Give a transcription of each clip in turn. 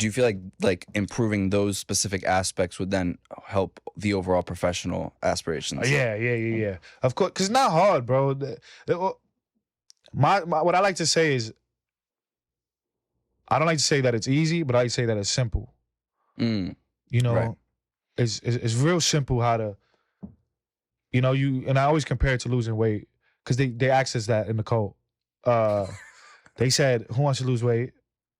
Do you feel like improving those specific aspects would then help the overall professional aspirations? Yeah. Of course, because it's not hard, bro. What I like to say is, I don't like to say that it's easy, but I like to say that it's simple. Mm, You know, right. it's real simple how to, and I always compare it to losing weight because they asked us that in the cult. They said, who wants to lose weight?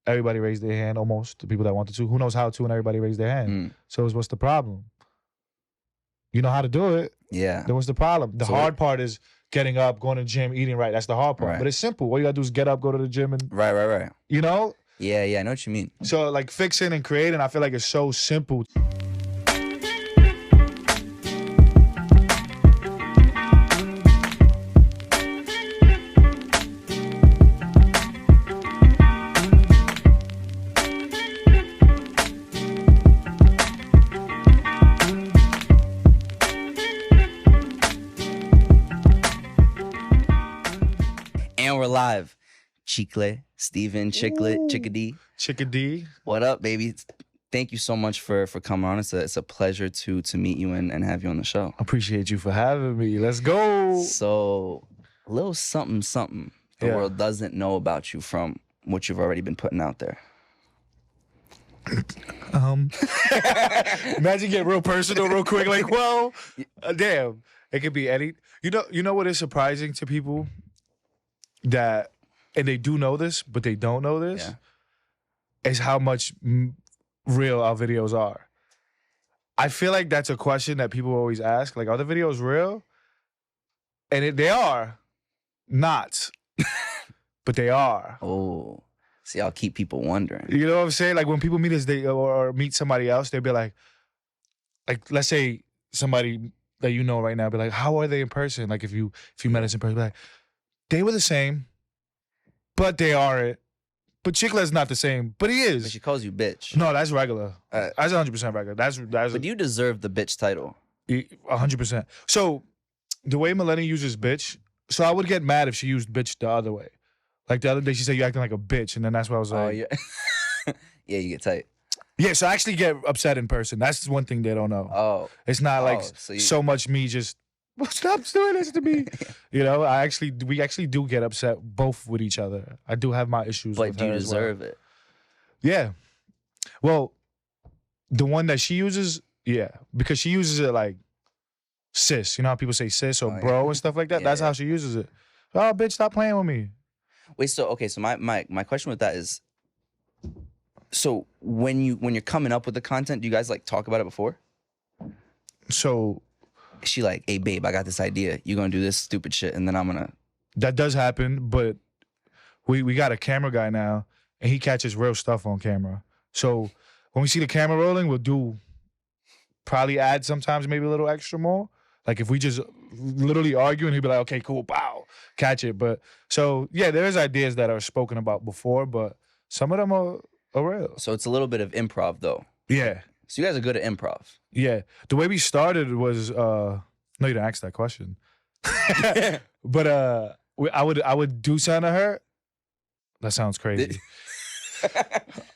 Everybody raised their hand, almost, the people that wanted to. Who knows how to? And everybody raised their hand. Mm, So what's the problem? You know how to do it. yeah. Then what's the problem? The hard part is getting up, going to the gym, eating right. That's the hard part. Right. But it's simple. All you gotta do is get up, go to the gym, and Right. you know? Yeah, I know what you mean. So like fixing and creating, I feel like it's so simple. And we're live. Chicklet, Steven, Chicklet, Chickadee. Chickadee. What up, baby? Thank you so much for coming on. It's a pleasure to meet you and have you on the show. Appreciate you for having me. Let's go. So, a little something the Yeah. world doesn't know about you from what you've already been putting out there. Imagine getting real personal real quick. Like, well, damn. It could be any. You know what is surprising to people? That, and they do know this, but they don't know this, is how much real our videos are. I feel like that's a question that people always ask. Like, are the videos real? And they are not, but they are. Oh, see, I'll keep people wondering. You know what I'm saying? Like when people meet us, or meet somebody else, they'll be like, let's say somebody that you know right now, be like, how are they in person? Like if you met us in person, be like, they were the same, but they aren't. But Chicklet's not the same, but he is. But she calls you bitch. No, that's regular. That's 100% regular. That's. But you deserve the bitch title. 100%. So the way Maleni uses bitch, so I would get mad if she used bitch the other way. Like the other day, she said you acting like a bitch, and then that's why I was like, Oh yeah, yeah, you get tight. Yeah, so I actually get upset in person. That's one thing they don't know. Oh, it's not like so, so much me just. Well, stop doing this to me. You know, we actually do get upset both with each other. I do have my issues with her. But you deserve it. Yeah. Well, the one that she uses, yeah, because she uses it like sis. You know how people say sis or bro and stuff like that? That's how she uses it. Oh, bitch, stop playing with me. Wait, so my question with that is, so when you're coming up with the content, do you guys like talk about it before? So is she like, hey babe, I got this idea. You're gonna do this stupid shit, and then I'm gonna. That does happen, but we got a camera guy now, and he catches real stuff on camera. So when we see the camera rolling, we'll do probably add sometimes maybe a little extra more. Like if we just literally argue, and he'll be like, okay, cool, pow, catch it. But so yeah, there's ideas that are spoken about before, but some of them are real. So it's a little bit of improv though. Yeah. So you guys are good at improv. Yeah. The way we started was no, you didn't ask that question. But I would do something to her. That sounds crazy.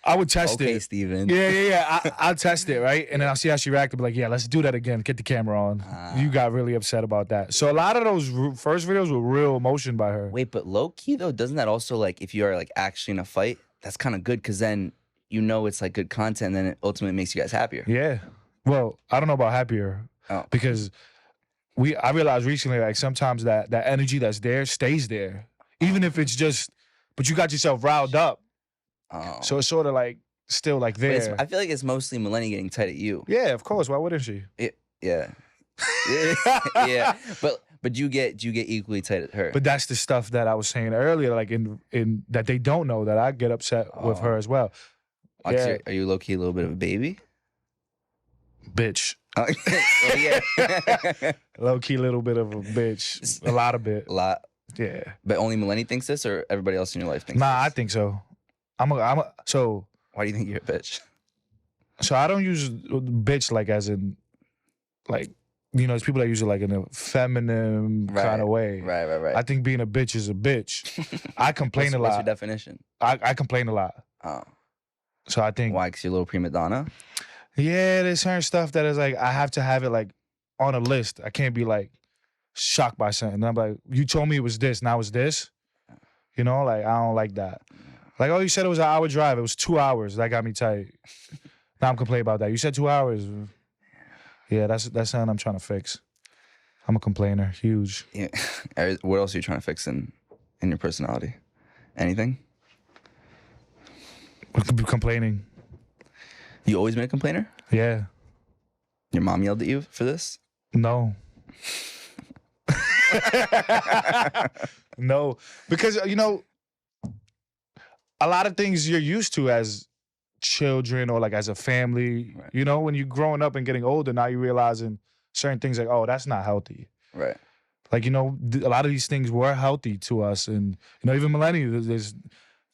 I would test it. Okay, Steven. Yeah. I'll test it, right? And then I'll see how she reacted. Be like, yeah, let's do that again. Get the camera on. You got really upset about that. So a lot of those first videos were real emotion by her. Wait, but low-key though, doesn't that also like, if you are like actually in a fight, that's kind of good because then you know it's like good content and then it ultimately makes you guys happier. Yeah. Well, I don't know about happier because I realized recently like sometimes that energy that's there stays there. Even if it's just, but you got yourself riled up. Oh. So it's sort of like still like there. I feel like it's mostly Maleni getting tight at you. Yeah, of course. Why wouldn't she? Yeah. Yeah. But you get equally tight at her. But that's the stuff that I was saying earlier, like in that they don't know that I get upset with her as well. Yeah. Are you low-key a little bit of a baby? Bitch. Oh, yeah. Low-key little bit of a bitch. A lot of bit. A lot. Yeah. But only Maleni thinks this or everybody else in your life thinks this? Nah, I think so. So why do you think you're a bitch? So I don't use bitch like as in like, you know, there's people that use it like in a feminine kind of way. Right. I think being a bitch is a bitch. I complain a lot. What's your definition? I complain a lot. Oh. So I think Why? 'Cause you're a little prima donna? yeah, there's certain stuff that is like I have to have it like on a list. I can't be like shocked by something. I'm like, you told me it was this, now it's this. You know, like I don't like that. Like, oh, you said it was an hour drive. It was 2 hours. That got me tight. Now I'm complaining about that. You said 2 hours. Yeah, that's something I'm trying to fix. I'm a complainer, huge. Yeah. What else are you trying to fix in your personality? Anything? Complaining. You always been a complainer? Yeah. Your mom yelled at you for this? No. No. Because, you know, a lot of things you're used to as children or like as a family, right. You know, when you're growing up and getting older, now you're realizing certain things like, oh, that's not healthy. Right. Like, you know, a lot of these things were healthy to us. And, you know, even Maleni,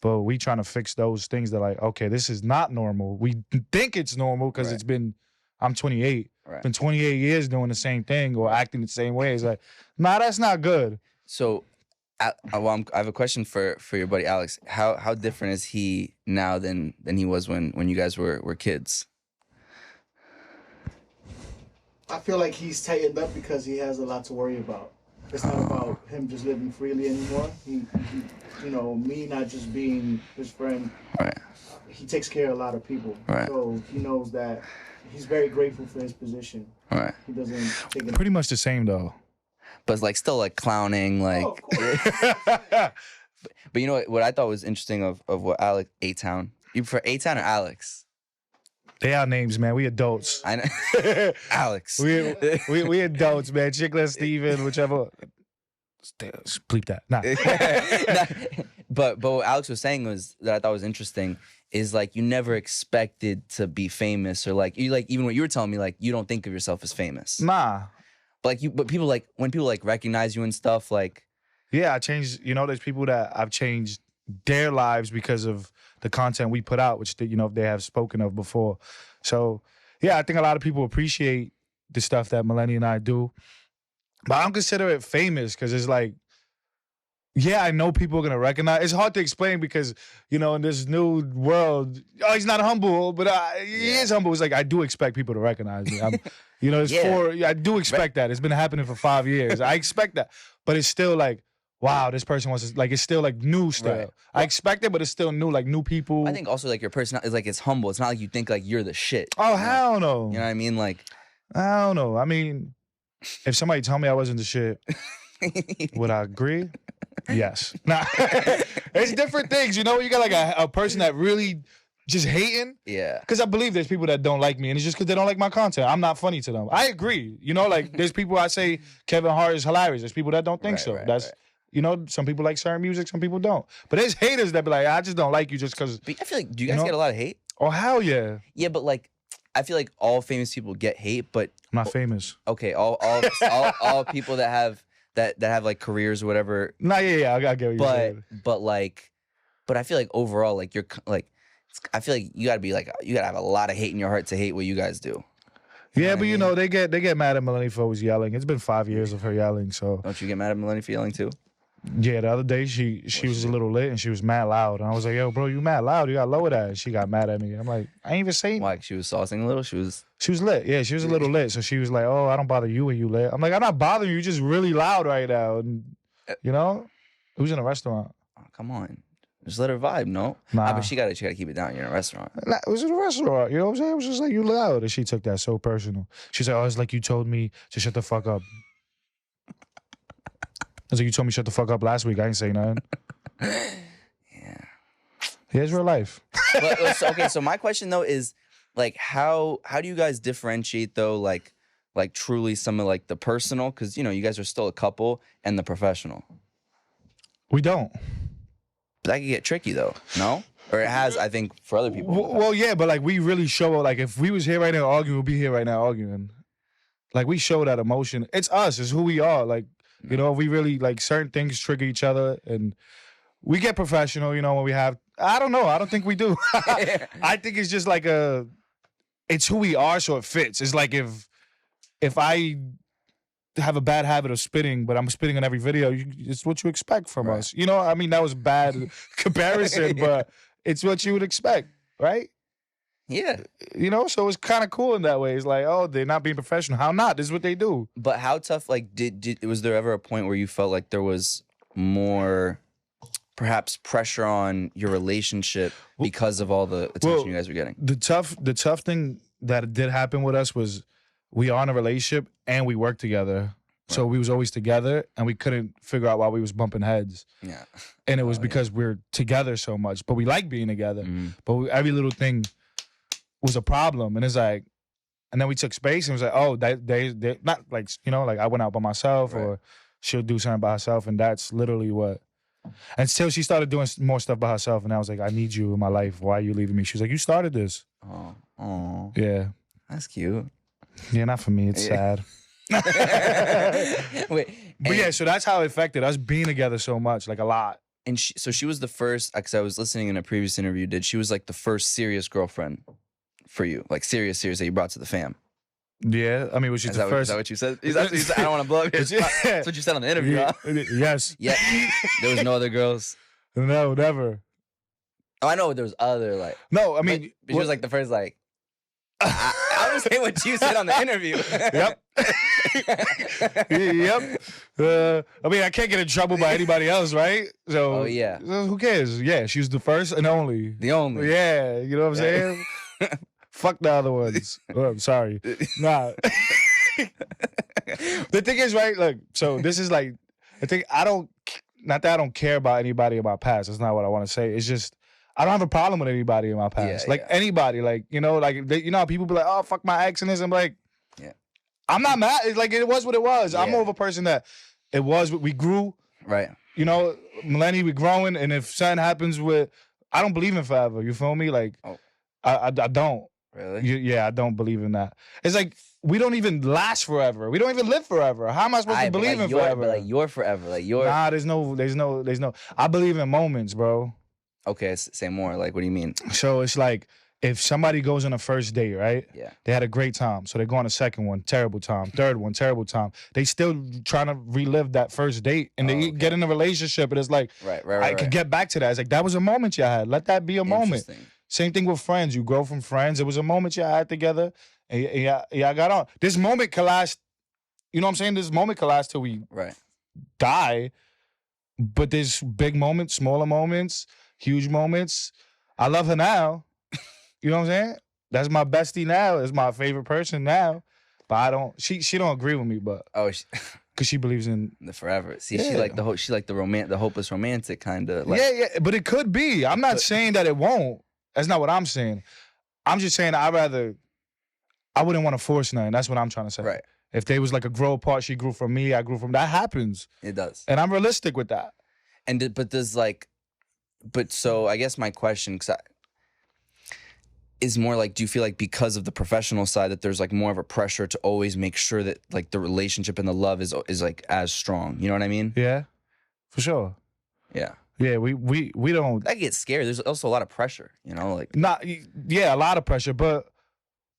but we trying to fix those things that like, okay, this is not normal. We think it's normal because it's been, I'm 28. Right. It's been 28 years doing the same thing or acting the same way. It's like, nah, that's not good. So, I have a question for your buddy Alex. How different is he now than he was when you guys were kids? I feel like he's tightened up because he has a lot to worry about. It's not about him just living freely anymore. He, you know, me not just being his friend. Right. He takes care of a lot of people. Right. So he knows that he's very grateful for his position. Right. He doesn't take it. Pretty much the same though. But it's like still like clowning, like. Oh, of course. But you know what I thought was interesting of what Alex A-Town. You prefer A-Town or Alex? They our names, man. We adults. I know. Alex. we adults, man. Chicklet, Steven, whichever. Bleep that. Nah. But what Alex was saying was that I thought was interesting is like you never expected to be famous or like you like even what you were telling me like you don't think of yourself as famous. Nah. But people like when people like recognize you and stuff like. Yeah, I changed. You know, there's people that I've changed their lives because of the content we put out, which they, you know, they have spoken of before. So yeah, I think a lot of people appreciate the stuff that Maleni and I do. But I don't consider it famous because it's like, yeah, I know people are gonna recognize. It's hard to explain because, you know, in this new world, oh, he's not humble, but he is humble. It's like I do expect people to recognize me. You know, I do expect that. It's been happening for 5 years. I expect that, but it's still like, wow, this person wants to, like, it's still like new still. Right. I expect it, but it's still new, like new people. I think also like your personality is like it's humble. It's not like you think like you're the shit. Oh, hell no. You know what I mean? Like, I don't know. I mean, if somebody told me I wasn't the shit, would I agree? Yes. Nah. It's different things, you know? You got like a person that really just hating. Yeah. Because I believe there's people that don't like me, and it's just because they don't like my content. I'm not funny to them. I agree. You know, like there's people I say Kevin Hart is hilarious. There's people that don't think so. That's you know, some people like certain music, some people don't. But there's haters that be like, I just don't like you just because. I feel like, do you guys get a lot of hate? Oh, hell yeah. Yeah, but like, I feel like all famous people get hate, but. I'm not famous. Okay, all people that have like careers or whatever. Nah, yeah, I get what you're saying. But I feel like overall, like you're like, I feel like you gotta have a lot of hate in your heart to hate what you guys do. Yeah, but you know, they get mad at Maleni for always yelling. It's been 5 years of her yelling, so. Don't you get mad at Maleni for yelling too? Yeah, the other day she was a little lit and she was mad loud. And I was like, yo, bro, you mad loud. You got to lower that. And she got mad at me. I'm like, I ain't even saying. Why? She was saucing a little? She was lit. Yeah, she was a little lit. So she was like, oh, I don't bother you when you lit. I'm like, I'm not bothering you. You're just really loud right now. And, you know, it was in a restaurant. Oh, come on. Just let her vibe, no? Nah. But she gotta keep it down. You're in a restaurant. Nah, it was in a restaurant. You know what I'm saying? It was just like, you loud. And she took that so personal. She's like, oh, it's like you told me to shut the fuck up. I was like, you told me shut the fuck up last week. I ain't say nothing. Yeah. Here's real life. Okay, so my question though is like how do you guys differentiate though like truly some of like the personal, because you know you guys are still a couple, and the professional? We don't. But that could get tricky though, no? Or it has, I think, for other people. Well, yeah, but like we really show, like if we was here right now arguing, we'd be here right now arguing. Like we show that emotion. It's us. It's who we are. Like, you know, we really, like, certain things trigger each other, and we get professional, you know, when we have, I don't know. I don't think we do. I think it's just like it's who we are, so it fits. It's like if I have a bad habit of spitting, but I'm spitting on every video, it's what you expect from us. You know, I mean, that was bad comparison, but it's what you would expect, right? Yeah. You know, so it's kind of cool in that way. It's like, oh, they're not being professional. How not? This is what they do. But how tough, like, was there ever a point where you felt like there was more, perhaps, pressure on your relationship because of all the attention you guys were getting? The tough thing that did happen with us was we are in a relationship and we work together. So we was always together, and we couldn't figure out why we was bumping heads. Yeah. And it was because we're together so much. But we like being together. But every little thing was a problem. And it's like, and then we took space and it was like, oh, they not like, you know, like I went out by myself or she'll do something by herself. And that's literally what. Until she started doing more stuff by herself. And I was like, I need you in my life. Why are you leaving me? She was like, you started this. Oh. Yeah. That's cute. Yeah, not for me. It's sad. Wait, but yeah, so that's how it affected us being together so much, like a lot. And she was the first, because I was listening in a previous interview she was like the first serious girlfriend for you, like serious that you brought to the fam. Yeah, I mean, was she the first? Is that what you said? I don't want to blow up your spot. That's what you said on the interview. Yeah. Huh? Yes. Yeah. There was no other girls. No, never. Oh, I know there was other like. No, I mean, but she was like the first like. I was saying what you said on the interview. Yep. Yep. I mean, I can't get in trouble by anybody else, right? So, yeah. Who cares? Yeah, she was the first and only. The only. Yeah, you know what I'm saying? Fuck the other ones. Oh, I'm sorry. Nah. The thing is, right? Look, so this is like, the thing. Not that I don't care about anybody in my past. That's not what I want to say. It's just, I don't have a problem with anybody in my past. Anybody, like, you know, like, you know how people be like, oh, fuck my ex and this. I'm like, I'm not mad. It's like, it was what it was. I'm more of a person that it was what we grew. Right. You know, Maleni, we growing. And if something happens with, I don't believe in forever. You feel me? Like, I don't. Really? Yeah, I don't believe in that. It's like, we don't even last forever. We don't even live forever. How am I supposed to believe in forever? But like you're forever. Like you're. Nah, there's no. I believe in moments, bro. Okay, say more. Like, what do you mean? So it's like, if somebody goes on a first date, right? Yeah. They had a great time. So they go on a second one, terrible time. Third one, terrible time. They still trying to relive that first date. And they get in a relationship and it's like, I could get back to that. It's like, that was a moment y'all had. Let that be a moment. Same thing with friends. You grow from friends. It was a moment y'all had together and y'all got on. This moment could last, you know what I'm saying? This moment could last till we die. But there's big moments, smaller moments, huge moments. I love her now. You know what I'm saying? That's my bestie now. It's my favorite person now. But I don't. She don't agree with me. But because she believes in the forever. See, she like the the hopeless romantic kind of. Like, yeah. But it could be. I'm not saying that it won't. That's not what I'm saying. I'm just saying I wouldn't want to force nothing. That's what I'm trying to say. Right. If they was like a grow apart, she grew from me, I grew from that happens. It does. And I'm realistic with that. So I guess my question, is more like, do you feel like because of the professional side that there's like more of a pressure to always make sure that like the relationship and the love is like as strong? You know what I mean? Yeah, for sure. Yeah. Yeah, we don't. I get scared. There's also a lot of pressure, you know, like a lot of pressure, but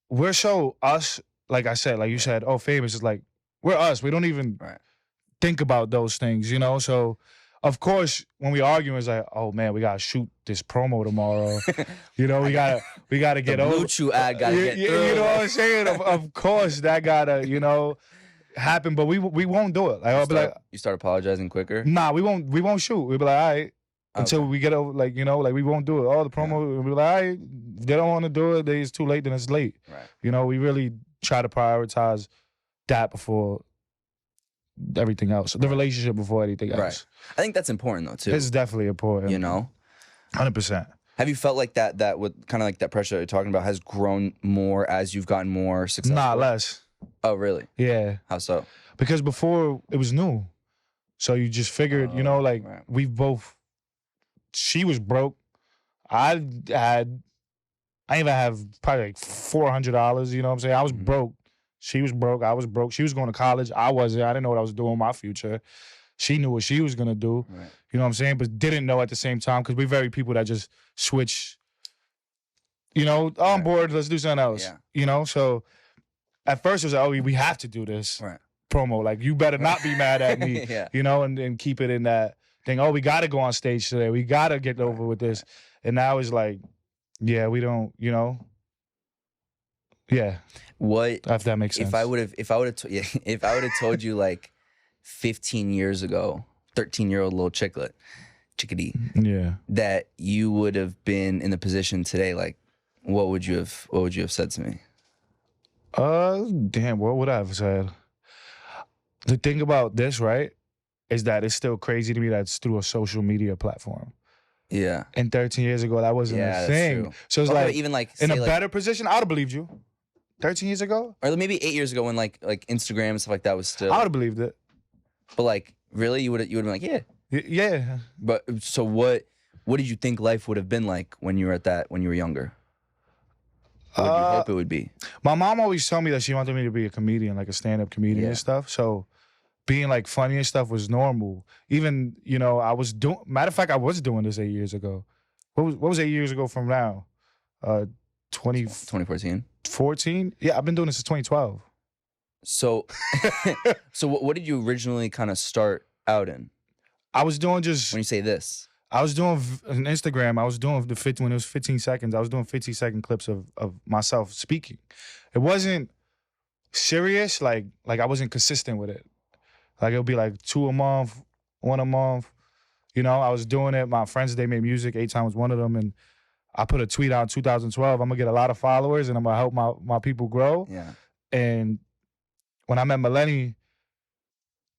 we're so us. Like I said, like you said, famous is like we're us. We don't even think about those things, you know. So of course, when we argue, it's like, oh man, we gotta shoot this promo tomorrow. You know, we gotta get over. Blue Chew ad gotta get through. You know what I'm saying? Of course, that gotta happen, but we won't do it. Like you start apologizing quicker. Nah, we won't shoot. We'll be like, all right, until we get over. Like like we won't do it. All the promo, we'll be like, all right, if they don't want to do it, it's too late. Then it's late. Right. You know, we really try to prioritize that before everything else. The relationship before anything else. Right. I think that's important though too. It's definitely important. You know, 100%. Have you felt like that with kind of like that pressure that you're talking about has grown more as you've gotten more successful? Nah, less. Oh, really? Yeah. How so? Because before it was new. So you just figured, we've both, she was broke. I even have probably like $400, you know what I'm saying? I was broke. She was broke. I was broke. She was going to college. I wasn't. I didn't know what I was doing in my future. She knew what she was going to do. Right. You know what I'm saying? But didn't know at the same time because we're very people that just switch, on board, let's do something else. Yeah. So at first it was like, we have to do this promo. Like, you better not be mad at me, and keep it in that thing. Oh, we got to go on stage today. We got to get over with this. And now it's like, yeah, we don't, Yeah, What if that makes sense. if I would have if I would have told you like 15 years ago, 13-year-old little chickadee, Yeah. that you would have been in the position today, like what would you have said to me? Damn, what would I have said? The thing about this, right, is that it's still crazy to me that it's through a social media platform. Yeah. And 13 years ago, that wasn't Yeah, a that's thing. true. So it's Okay, like, even like in say a like, better position, I would have believed you. 13 years ago, or maybe 8 years ago when like Instagram and stuff like that was still. I would have believed it. But like really, you would have been like, yeah. Yeah. But so what did you think life would have been like when you were younger? What did you hope it would be? My mom always told me that she wanted me to be a comedian, like a stand-up comedian and stuff. So being like funny and stuff was normal. Even, you know, I was doing, matter of fact, I was doing this 8 years ago. What was 8 years ago from now? 2014. 14? Yeah, I've been doing this since 2012. So, so what did you originally kind of start out in? I was doing just, When you say this, I was doing an Instagram. I was doing when it was 15 seconds. I was doing 15-second clips of myself speaking. It wasn't serious. Like I wasn't consistent with it. Like it would be like 2 a month, 1 a month. You know, I was doing it. My friends, they made music. 8 Times was one of them. And I put a tweet out in 2012. I'm gonna get a lot of followers and I'm gonna help my people grow. yeah. And when I met Maleni,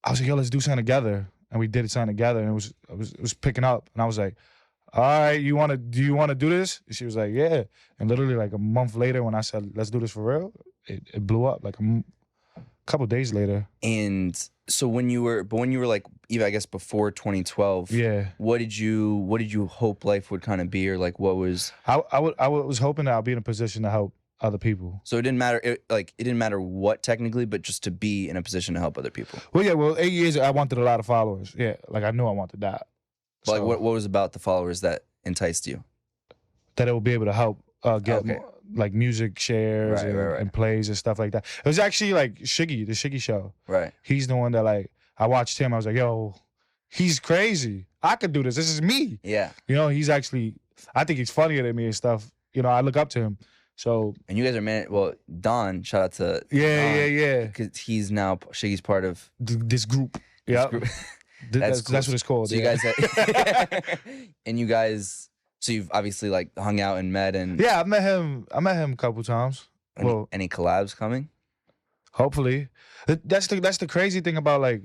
I was like, yo, let's do something together. And we did something together, and it was picking up. And I was like, all right, do you want to do this? And she was like, yeah. And literally like a month later, when I said, let's do this for real, it blew up. Like a couple days later. And so when you were like, even I guess before 2012, Yeah. what did you hope life would kind of be, or like what was? I was hoping that I'll be in a position to help other people. So it didn't matter, it didn't matter what technically, but just to be in a position to help other people. Well, yeah. Well, 8 years, I wanted a lot of followers. Yeah, like I knew I wanted that. But So, like what was about the followers that enticed you? that it will be able to help get Okay. like music shares Right. and plays and stuff like that. It was actually like Shiggy, the Shiggy show. Right. He's the one that like I watched him. I was like, yo, he's crazy. I could do this. This is me. Yeah. You know, he's actually. I think he's funnier than me and stuff. You know, I look up to him. So And you guys are well, Don, shout out to yeah. because he's now Shiggy's part of This group. Yeah, group. that's cool. what it's called. So you yeah. guys and you guys, so you've obviously like hung out and met and Yeah, I met him a couple times. any collabs coming? Hopefully, that's the crazy thing about like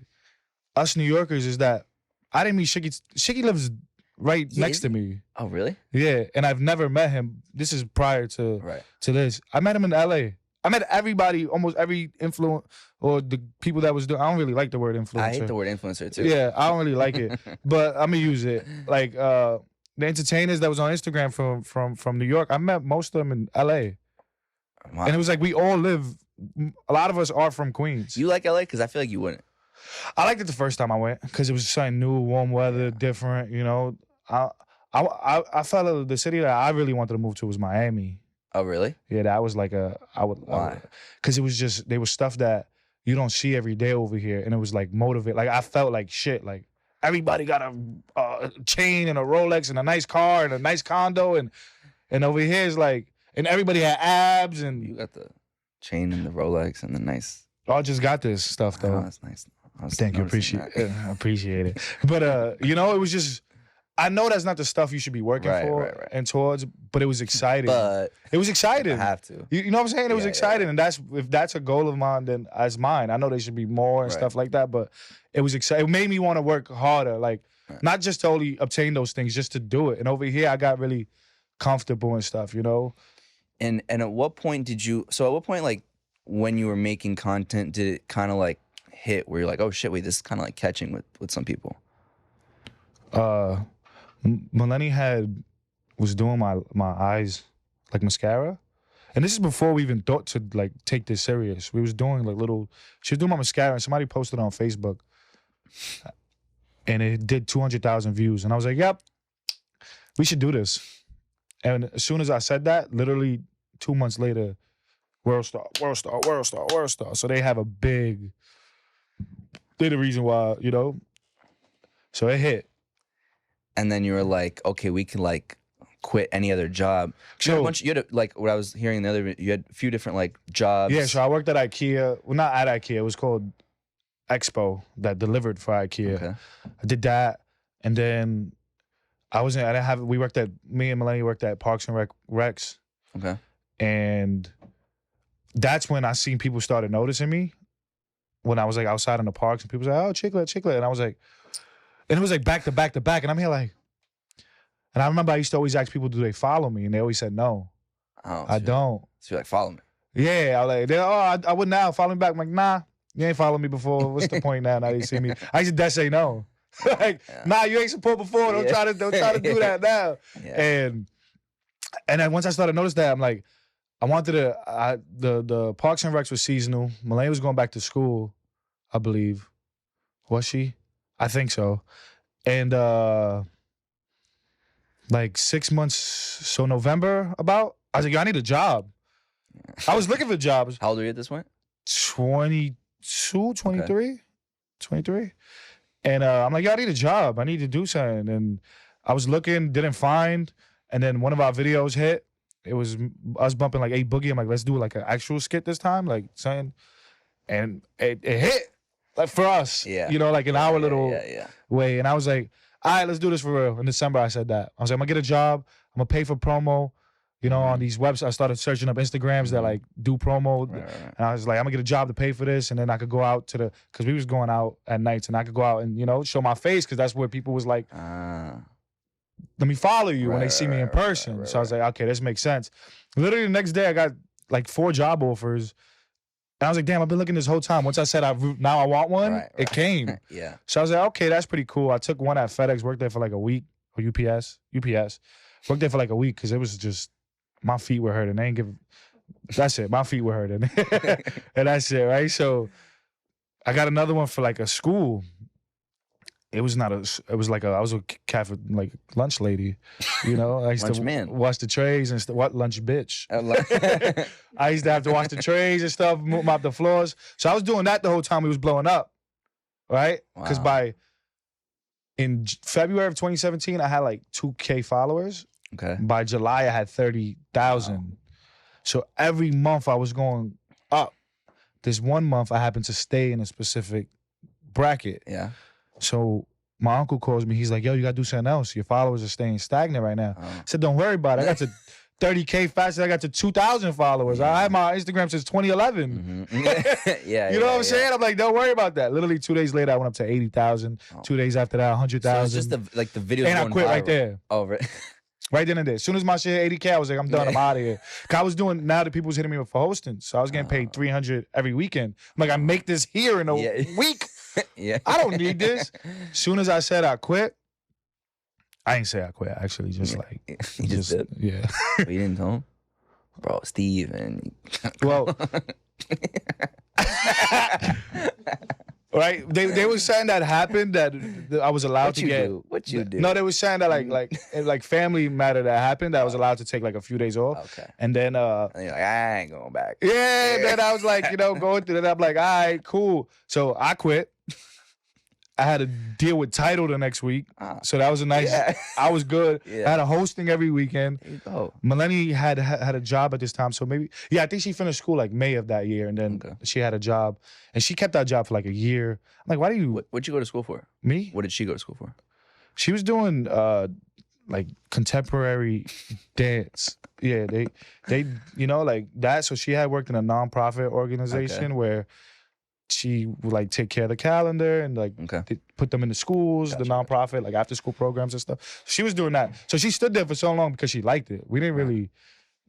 us New Yorkers is that I didn't meet Shiggy. Shiggy lives right next to me. Oh, really? Yeah, and I've never met him. This is prior to Right. this. I met him in LA. I met everybody, almost every influencer or the people that was doing. I don't really like the word influencer. I hate the word influencer too. Yeah, I don't really like it, but I'm gonna use it. Like the entertainers that was on Instagram from New York, I met most of them in LA, Wow. and it was like we all live. A lot of us are from Queens. You like LA? Because I feel like you wouldn't. I liked it the first time I went because it was something new, warm weather, different. You know, I felt like the city that I really wanted to move to was Miami. Oh, really? Yeah, that was like Why? Because it was just there was stuff that you don't see every day over here, and it was like motivate. Like I felt like shit. Like everybody got a chain and a Rolex and a nice car and a nice condo, and over here is like, and everybody had abs You and got the chain and the Rolex and the nice. I just got this stuff though. Oh, that's nice. I was Thank you, noticing appreciate that. I appreciate it. But you know, it was just I know that's not the stuff you should be working for Right. and towards, but it was exciting. But It was I exciting. have to. You know what I'm saying? It was Yeah, exciting, and if that's a goal of mine, then that's mine. I know there should be more and Right. stuff like that, but it was exciting. It made me want to work harder, like Right. not just to only obtain those things, just to do it. And over here, I got really comfortable and stuff. You know? And at what point did you? So at what point, like when you were making content, did it kind of like hit where you're like, oh shit, wait, this is kind of like catching with some people? Maleni was doing my eyes like mascara, and this is before we even thought to like take this serious. We was doing like she was doing my mascara, and somebody posted on Facebook, and it did 200,000 views, and I was like, yep, we should do this. And as soon as I said that, literally 2 months later, world star. So they have a big. They're the reason why, you know. So it hit. And then you were like, okay, we can like quit any other job. You had a bunch, like what I was hearing the other, you had a few different like jobs. Yeah, so I worked at IKEA. Well, not at IKEA. It was called Expo that delivered for IKEA. Okay. I did that, and then I didn't have. Me and Maleni worked at Parks and Recs. Okay. And that's when I seen people started noticing me. When I was like outside in the parks, and people was like, "Oh, Chicklet," and I was like, and it was like back to back to back, and I'm here like, and I remember I used to always ask people, "Do they follow me?" And they always said no. Oh, I don't. So you're like, follow me. Yeah, I like, I would now follow me back. I'm like, nah, you ain't followed me before. What's the point now? Now you see me. I used to just say no. Like, nah, you ain't support before. Don't try to do that now. Yeah. And then once I started to notice that, I'm like, I wanted the Parks and Recs was seasonal. Maleni was going back to school, I believe. Was she? I think so. And like 6 months, so November about, I was like, yo, I need a job. I was looking for jobs. How old are you at this point? 22, 23, 23. And I'm like, yo, I need a job. I need to do something. And I was looking, didn't find. And then one of our videos hit. It was us bumping like 8 Boogie. I'm like, let's do like an actual skit this time, like something. And it hit, like for us, you know, like in our little way. And I was like, all right, let's do this for real. In December, I said that. I was like, I'm gonna get a job. I'm gonna pay for promo. You know, on these websites, I started searching up Instagrams that like do promo. Right. And I was like, I'm gonna get a job to pay for this. And then I could go out to because we was going out at nights, and I could go out and, you know, show my face, because that's where people was like, let me follow you when they see me in person. So I was like, okay, this makes sense. Literally the next day, I got like 4 job offers. And I was like, damn, I've been looking this whole time. Once I said now I want one, it came. Yeah. So I was like, okay, that's pretty cool. I took one at FedEx, worked there for like a week, or UPS. Worked there for like a week because it was just, my feet were hurting. They ain't give. That's it. My feet were hurting, and that's it, right? So I got another one for like a school. It was not a. It was like I was a cafe, like lunch lady, you know. I used lunch to man. Wash the trays and what lunch bitch. I used to have to wash the trays and stuff, mop the floors. So I was doing that the whole time we was blowing up, right? Because in February of 2017, I had like 2K followers. Okay. By July, I had 30,000. Wow. So every month I was going up. This one month I happened to stay in a specific bracket. Yeah. So my uncle calls me. He's like, yo, you got to do something else. Your followers are staying stagnant right now. I said, don't worry about it. I got to 30K faster. I got to 2,000 followers. I had my Instagram since 2011. Yeah. You know what I'm saying? I'm like, don't worry about that. Literally 2 days later, I went up to 80,000. 2 days after that, 100,000. So it's just the videos. And I quit right there. Oh, right. Right then and there. As soon as my shit hit 80K, I was like, I'm done. I'm out of here. I was doing, now that people was hitting me for hosting. So I was getting paid 300 every weekend. I'm like, I make this here in a week. Yeah. I don't need this. As soon as I said I quit, I ain't say I quit. Actually, just like. You just did? Yeah. But you didn't tell him? Bro, Steve and. Well. Right, they were saying that happened, that I was allowed to get. What you do? No, they were saying that like family matter that happened, that I was allowed to take like a few days off. Okay. And then and you're like, I ain't going back. Yeah, then I was like, you know, going through that. I'm like, all right, cool. So I quit. I had to deal with Tidal the next week. So that was a nice, I was good. I had a hosting every weekend. There you go. Maleni had a job at this time. So maybe, I think she finished school like May of that year. And then she had a job. And she kept that job for like a year. I'm like, why do you? What'd you go to school for? Me? What did she go to school for? She was doing like contemporary dance. Yeah, they you know, like that. So she had worked in a nonprofit organization where she would like take care of the calendar and like put them in the schools, the nonprofit, like after school programs and stuff. She was doing that. So she stood there for so long because she liked it. We didn't really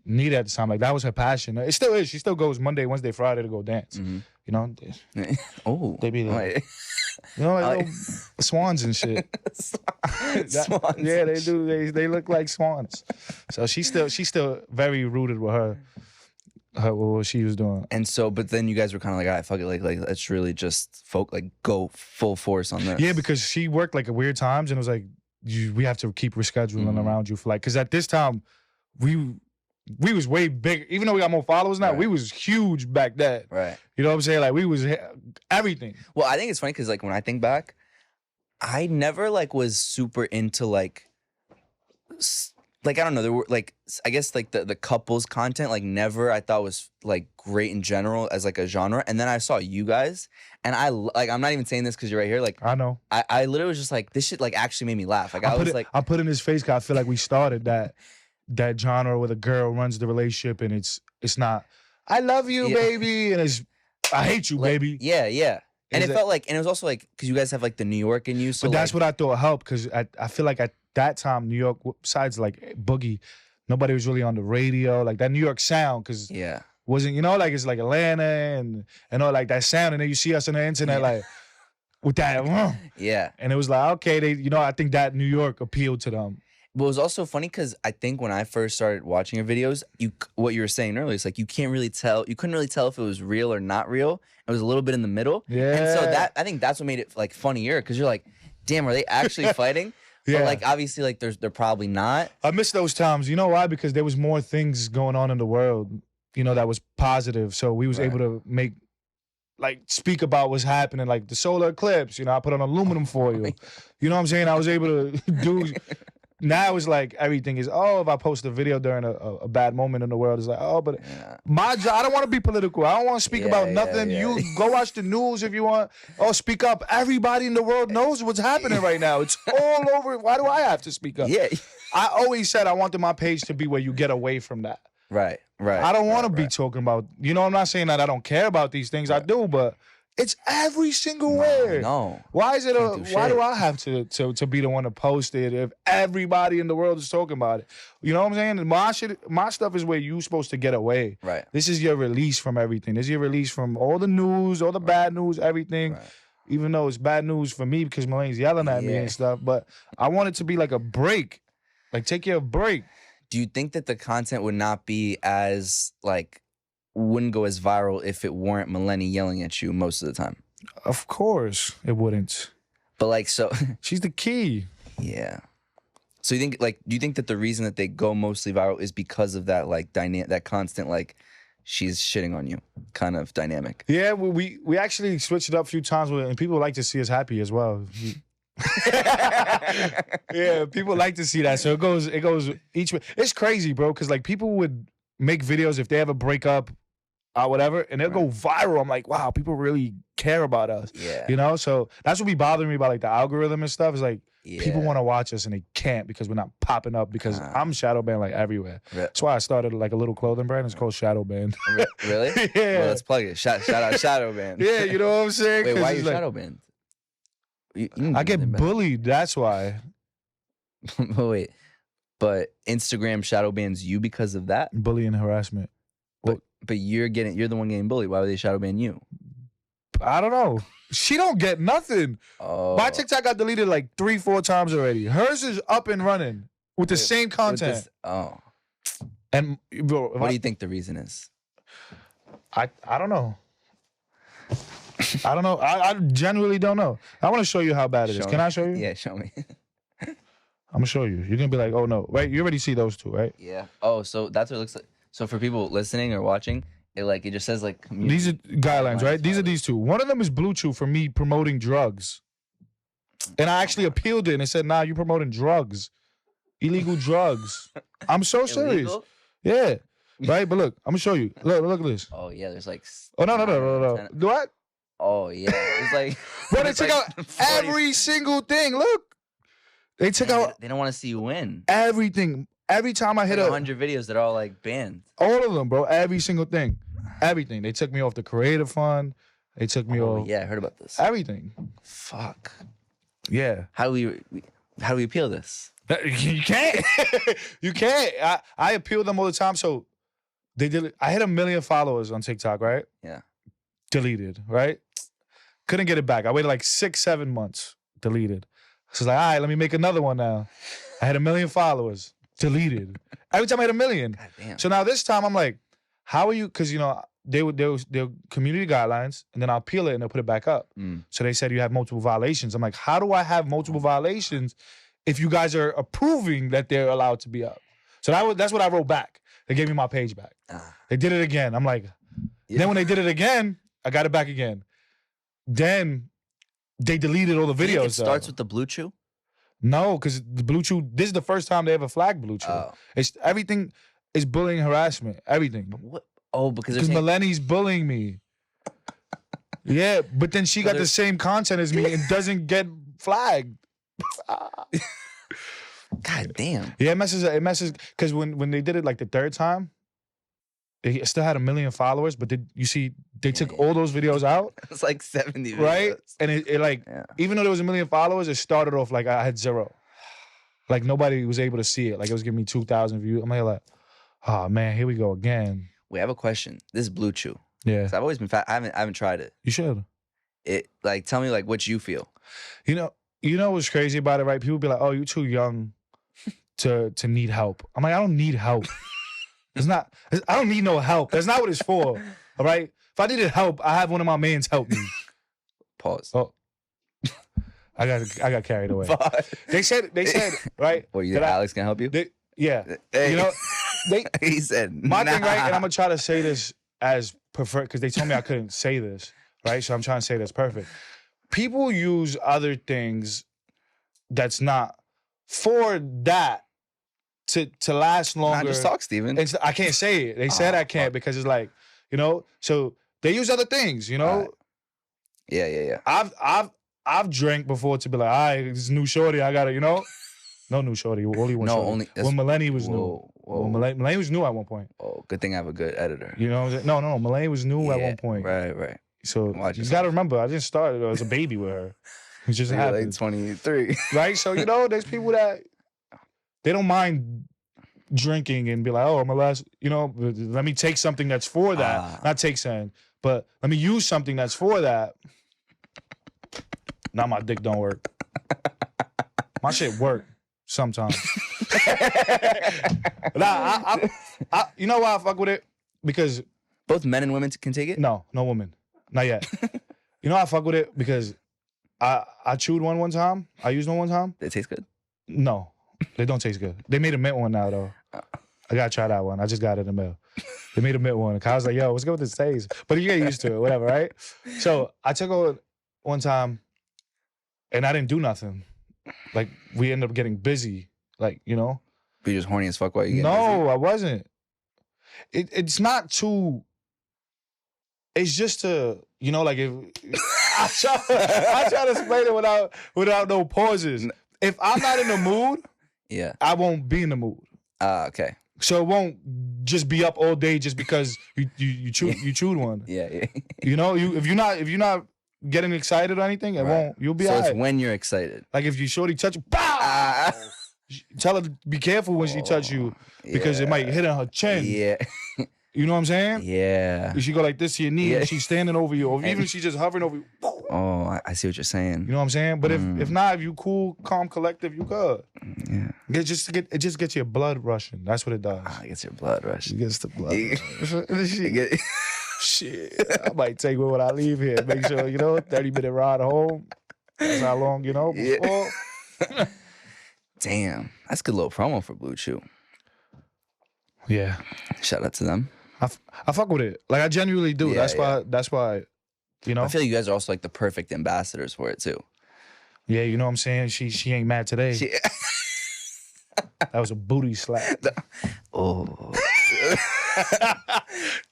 need it at the time. Like that was her passion. It still is. She still goes Monday, Wednesday, Friday to go dance. Mm-hmm. You know? They be like, you know, like little swans and shit. Swans. Yeah, they do. They look like swans. So she's still very rooted with her what she was doing. And so, but then you guys were kind of like, all right, fuck it, like let's really just go full force on this. Yeah, because she worked like at weird times, and it was like, we have to keep rescheduling around you for like, because at this time, we was way bigger. Even though we got more followers now, we was huge back then. Right. You know what I'm saying? Like we was everything. Well, I think it's funny because like when I think back, I never like was super into like like I don't know, there were like I guess like the couples content like never I thought was like great in general as like a genre, and then I saw you guys, and like I'm not even saying this because you're right here, like I know. I literally was just like this shit like actually made me laugh. Like I was like I put in his face because I feel like we started that genre where the girl runs the relationship and it's not I love you baby and it's I hate you like, baby. Yeah. And Is it felt like, and it was also like, because you guys have like the New York in you. So but that's like, what I thought helped because I feel like at that time, New York, besides like Boogie, nobody was really on the radio. Like that New York sound, because yeah, wasn't, you know, like it's like Atlanta and all like that sound. And then you see us on the internet, like with that. Yeah. And it was like, okay, they, you know, I think that New York appealed to them. But it was also funny because I think when I first started watching your videos, what you were saying earlier is like you couldn't really tell if it was real or not real. It was a little bit in the middle. Yeah. And so I think that's what made it like funnier because you're like, damn, are they actually fighting? Yeah. But like obviously like they're probably not. I miss those times. You know why? Because there was more things going on in the world, you know, that was positive. So we was able to speak about what's happening, like the solar eclipse. You know, I put on aluminum foil. You know what I'm saying? I was able to do. Now it's like everything is, if I post a video during a bad moment in the world, it's like, but my job, I don't want to be political. I don't want to speak about nothing. Yeah. You go watch the news if you want. Speak up. Everybody in the world knows what's happening right now. It's all over. Why do I have to speak up? Yeah. I always said I wanted my page to be where you get away from that. Right. I don't want to be talking about, you know, I'm not saying that I don't care about these things. I do, but it's every single word. No. Why is it why do I have to be the one to post it if everybody in the world is talking about it? You know what I'm saying? My stuff is where you're supposed to get away. Right. This is your release from everything. This is your release from all the news, all the bad news, everything. Right. Even though it's bad news for me because Malene's yelling at me and stuff. But I want it to be like a break. Like take your break. Do you think that the content would not be as like wouldn't go as viral if it weren't Maleni yelling at you most of the time? Of course it wouldn't. But like, so she's the key. Yeah. So you think like, do you think that the reason that they go mostly viral is because of that like that constant like she's shitting on you kind of dynamic? Yeah, we actually switched it up a few times and people like to see us happy as well. Yeah, people like to see that. So it goes each way. It's crazy, bro, because like people would make videos if they ever break up or whatever, and they'll go viral. I'm like, wow, people really care about us. Yeah. You know, so that's what be bothering me about like the algorithm and stuff. Is like people want to watch us and they can't because we're not popping up because I'm shadow banned like everywhere. That's why I started like a little clothing brand. It's called Shadow Band. Really? Yeah. Well, let's plug it. Shout out Shadow Band. Yeah, you know what I'm saying? Wait, why are you Shadow Band? I get bullied. That's why. Wait, but Instagram shadow bans you because of that? Bullying and harassment. But you're the one getting bullied. Why would they shadow ban you? I don't know. She don't get nothing. Oh. My TikTok got deleted like 3-4 times already. Hers is up and running with the same content. And bro, what do you think the reason is? I don't know. I don't know. I genuinely don't know. I want to show you how bad it is. Can I show you? Yeah, show me. I'm gonna show you. You're gonna be like, oh no, right? You already see those two, right? Yeah. Oh, so that's what it looks like. So for people listening or watching, it just says like these are guidelines, right? These are these two. One of them is Bluetooth for me promoting drugs, and I actually appealed it and it said, nah, you're promoting drugs, illegal drugs. I'm so serious. Illegal? Yeah. Right, but look, I'm gonna show you. Look at this. Oh yeah, there's like. Oh no. Do what? Oh yeah, it's like. Bro, they took out every single thing. Look, they took out. They don't want to see you win. Everything. Every time I hit 100 videos that are all like banned. All of them, bro. Every single thing. Everything. They took me off the creative fund. They took me off. Yeah, I heard about this. Everything. Fuck. Yeah. How do we appeal this? You can't. You can't. I appeal them all the time. So they did. I hit 1 million followers on TikTok, right? Yeah. Deleted, right? Couldn't get it back. I waited like 6-7 months. Deleted. So I was like, all right, let me make another one now. I had 1 million followers. Deleted. Every time I hit 1 million. God damn. So now this time I'm like, how are you? Because, you know, they were community guidelines, and then I'll peel it and they'll put it back up. So they said you have multiple violations. I'm like, how do I have multiple violations if you guys are approving that they're allowed to be up? So that's what I wrote back. They gave me my page back. They did it again. I'm like, then when they did it again, I got it back again. Then they deleted all the videos. It starts with the blue chew? No, because the Blue Chew, this is the first time they ever flagged Blue Chew. Oh. It's everything is bullying, harassment, everything. What? Oh, because Because Maleni's bullying me. Yeah, but then she got the same content as me and doesn't get flagged. God damn. Yeah, it messes because when they did it like the third time, it still had 1 million followers, but you see they took all those videos out. It's like 70 videos. Right? And it like, even though there was 1 million followers, it started off like I had 0. Like nobody was able to see it. Like it was giving me 2,000 views. I'm like, oh man, here we go again. Wait, I have a question. This is Blue Chew. Yeah. I've always been fat. I haven't tried it. You should. It like tell me like what you feel. You know what's crazy about it, right? People be like, oh, you're too young to need help. I'm like, I don't need help. I don't need no help. That's not what it's for. All right? If I needed help, I have one of my mans help me. Pause. Oh. I got carried away. They said, right? Well, you think Alex can help you? Yeah. Hey. You know, He said my thing, right? And I'm gonna try to say this as preferred because they told me I couldn't say this, right? So I'm trying to say this perfect. People use other things that's not for that to last longer. Nah, just talk, Steven. I can't say it. They said I can't because it's like, so they use other things, Right. Yeah. I've drank before to be like, all right, this new shorty, I gotta, no new shorty, only one shorty. When Maleni was new. When Maleni was new at one point. Oh, good thing I have a good editor. You know what I'm saying? No, Maleni was new at one point. Right. So you gotta remember, I didn't start as a baby with her. It just happened. Like 23. Right? So, there's people that they don't mind drinking and be like, oh, I'm a last, let me take something that's for that. Not take something, but let me use something that's for that. Now my dick don't work. My shit work sometimes. Nah, you know why I fuck with it? Because both men and women can take it? No woman. Not yet. You know why I fuck with it? Because I chewed one time. I used one time. They taste good? No, they don't taste good. They made a mint one now, though. I gotta try that one. I just got it in the mail. They made a mint one. I was like, yo, what's good with this taste? But you get used to it, whatever, right? So I took it one time, and I didn't do nothing. Like, we ended up getting busy, like, But you're just horny as fuck while you getting busy? No, I wasn't. It's not too... It's just to, like, if... I try to explain it without no pauses. If I'm not in the mood, I won't be in the mood. Okay. So it won't just be up all day just because you chewed one. Yeah. If you're not getting excited or anything, you'll be alright. So it's when you're excited. Like if you shorty touch you, pow! Tell her to be careful when she touch you because it might hit on her chin. Yeah. You know what I'm saying? Yeah. If she go like this to your knee and she's standing over you, or even if she's just hovering over you. Oh, I see what you're saying. You know what I'm saying? But if not, if you cool, calm, collective, you good. Yeah. It just gets your blood rushing. That's what it does. It gets your blood rushing. It gets the blood rushing. Shit. I might take one when I leave here. Make sure, 30-minute ride home. That's how long, before. Yeah. Damn. That's a good little promo for Blue Chew. Yeah. Shout out to them. I fuck with it. Like I genuinely do. Yeah, that's why, I feel you guys are also like the perfect ambassadors for it too. Yeah, you know what I'm saying? She ain't mad today. That was a booty slap. Oh.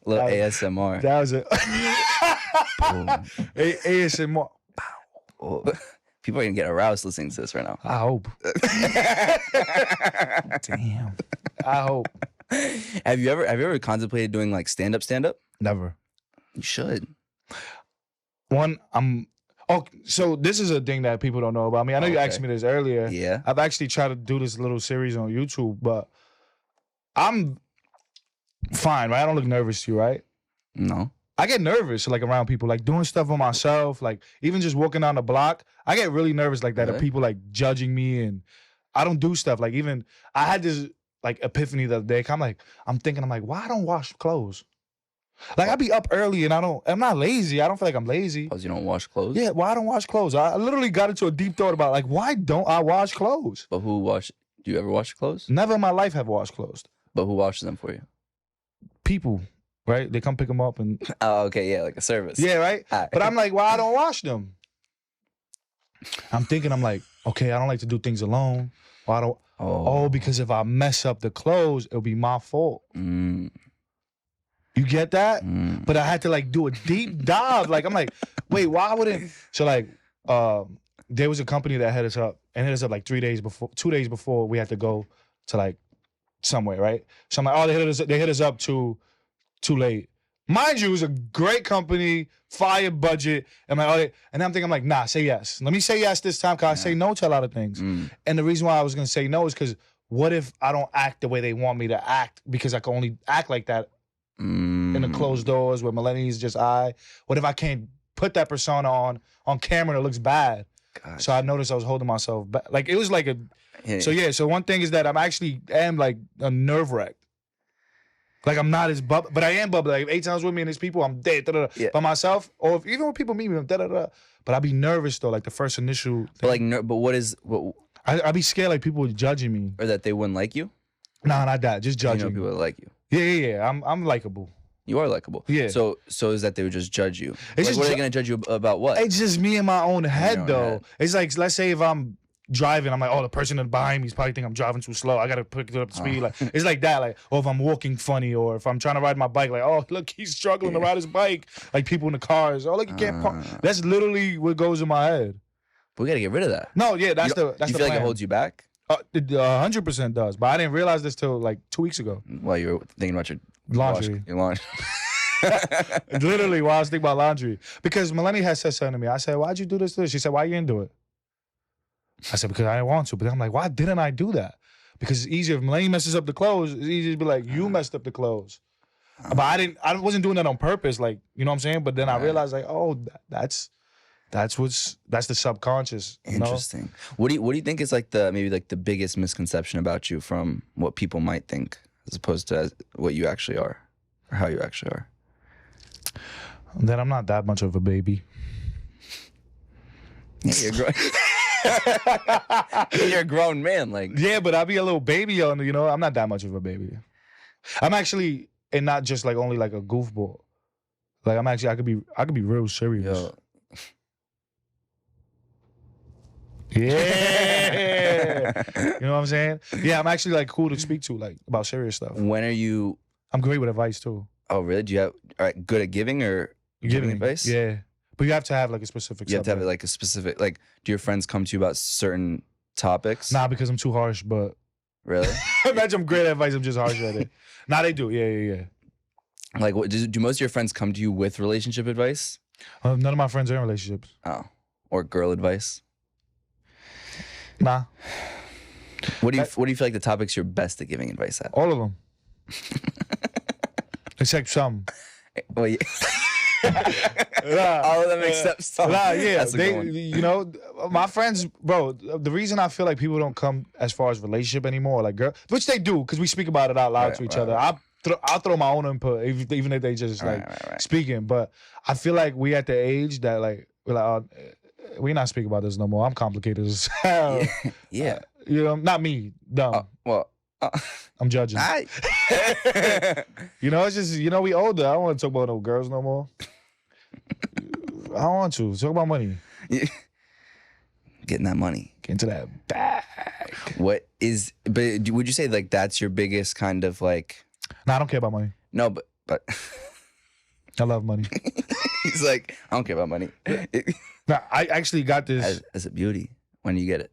Little ASMR. That was a ASMR. Oh. People are gonna get aroused listening to this right now. I hope. Damn. I hope. Have you ever contemplated doing like stand up? Never. You should. So this is a thing that people don't know about me. I know you asked me this earlier. Yeah. I've actually tried to do this little series on YouTube, but I'm fine, right? I don't look nervous to you, right? No. I get nervous like around people, like doing stuff on myself, like even just walking down the block. I get really nervous like that of people like judging me, and I don't do stuff. Like even I had this like epiphany the other day. I'm thinking, why I don't wash clothes? Like I be up early and I'm not lazy. I don't feel like I'm lazy. Because you don't wash clothes? Yeah, why I don't wash clothes? I literally got into a deep thought about like, why don't I wash clothes? But do you ever wash clothes? Never in my life have washed clothes. But who washes them for you? People, right? They come pick them up and... Oh, okay, yeah, like a service. Yeah, right? But I'm like, why I don't wash them? I'm thinking, okay, I don't like to do things alone. Or I don't. Oh, because if I mess up the clothes, it'll be my fault. Mm. You get that? But I had to like do a deep dive. Like I'm like, wait, why wouldn't? So like, there was a company that hit us up like 2 days before we had to go to like somewhere, right? So I'm like, oh, they hit us up too late. Mind you, it was a great company, fire budget. And I'm thinking, I'm like, nah, say yes. Let me say yes this time, because I say no to a lot of things. And the reason why I was gonna say no is because what if I don't act the way they want me to act, because I can only act like that in the closed doors where Maleni's just I. What if I can't put that persona on camera and it looks bad? Gosh. So I noticed I was holding myself back. Like it was like a so one thing is that am like a nerve wreck. Like I'm not as bubbly, but I am bubbly. Like 8 times with me and there's people, I'm dead. By myself, or even when people meet me, I'm da. But I be nervous though, like the first initial thing. But what I be scared like people judging me. Or that they wouldn't like you? Nah, not that. Just judging. People that like you. Yeah. I'm likable. You are likable. Yeah. So is that they would just judge you? It's just what are they gonna judge you about? What? It's just me in my own head though. It's like, let's say if I'm driving, I'm like, oh, the person behind me is probably think I'm driving too slow. I gotta pick it up to speed. Like it's like that. Like, or if I'm walking funny, or if I'm trying to ride my bike, like, oh, look, he's struggling to ride his bike. Like people in the cars, oh, look, you can't park. That's literally what goes in my head. But we gotta get rid of that. No, yeah, that's you the feel plan. like it holds you back? It 100% does, but I didn't realize this till like 2 weeks ago. While you were thinking about your laundry. Your laundry. Literally, while I was thinking about laundry, because Maleni had said something to me. I said, "Why'd you do this?" She said, "Why you didn't do it?" I said, "Because I didn't want to." But then I'm like, "Why didn't I do that?" Because it's easier if Maleni messes up the clothes. It's easier to be like, "You messed up the clothes." But I wasn't doing that on purpose. Like, you know what I'm saying? But then I realized, like, oh, that's the subconscious. Interesting. Know? What do you think is like maybe the biggest misconception about you from what people might think, as opposed to what you actually are, or how you actually are? That I'm not that much of a baby. Yeah, you're a grown man, like. Yeah, but I'll be a little baby on, I'm not that much of a baby. I'm actually, and not just like only like a goofball. Like I'm actually, I could be real serious. Yo. Yeah. You know what I'm saying? Yeah, I'm actually like cool to speak to, like about serious stuff. When are you? I'm great with advice too. Oh, really? Do you have good at giving or giving advice? Yeah. But you have to have like a specific You have to have like a specific, like, do your friends come to you about certain topics? Nah, because I'm too harsh, but. Really? Imagine I'm great at advice, I'm just harsh at it. Nah, they do. Yeah. Like, do most of your friends come to you with relationship advice? None of my friends are in relationships. Oh. Or girl advice? Nah. What do you feel like the topics you're best at giving advice at? All of them. Except some. Well, yeah. All of them except some. Yeah. My friends, bro, the reason I feel like people don't come as far as relationship anymore, like girl, which they do, because we speak about it out loud to each other. Right. I'll throw my own input, even if they just speaking. But I feel like we at the age that like, we're like, we're not speaking about this no more. I'm complicated as hell. Yeah. Not me, dumb. I'm judging. It's just, we older. I don't want to talk about no girls no more. I don't want to. Talk about money. Getting that money. Get into that bag. But would you say like that's your biggest kind of like? No, I don't care about money. No, but I love money. He's like, I don't care about money. Nah, I actually got this. As a beauty when you get it.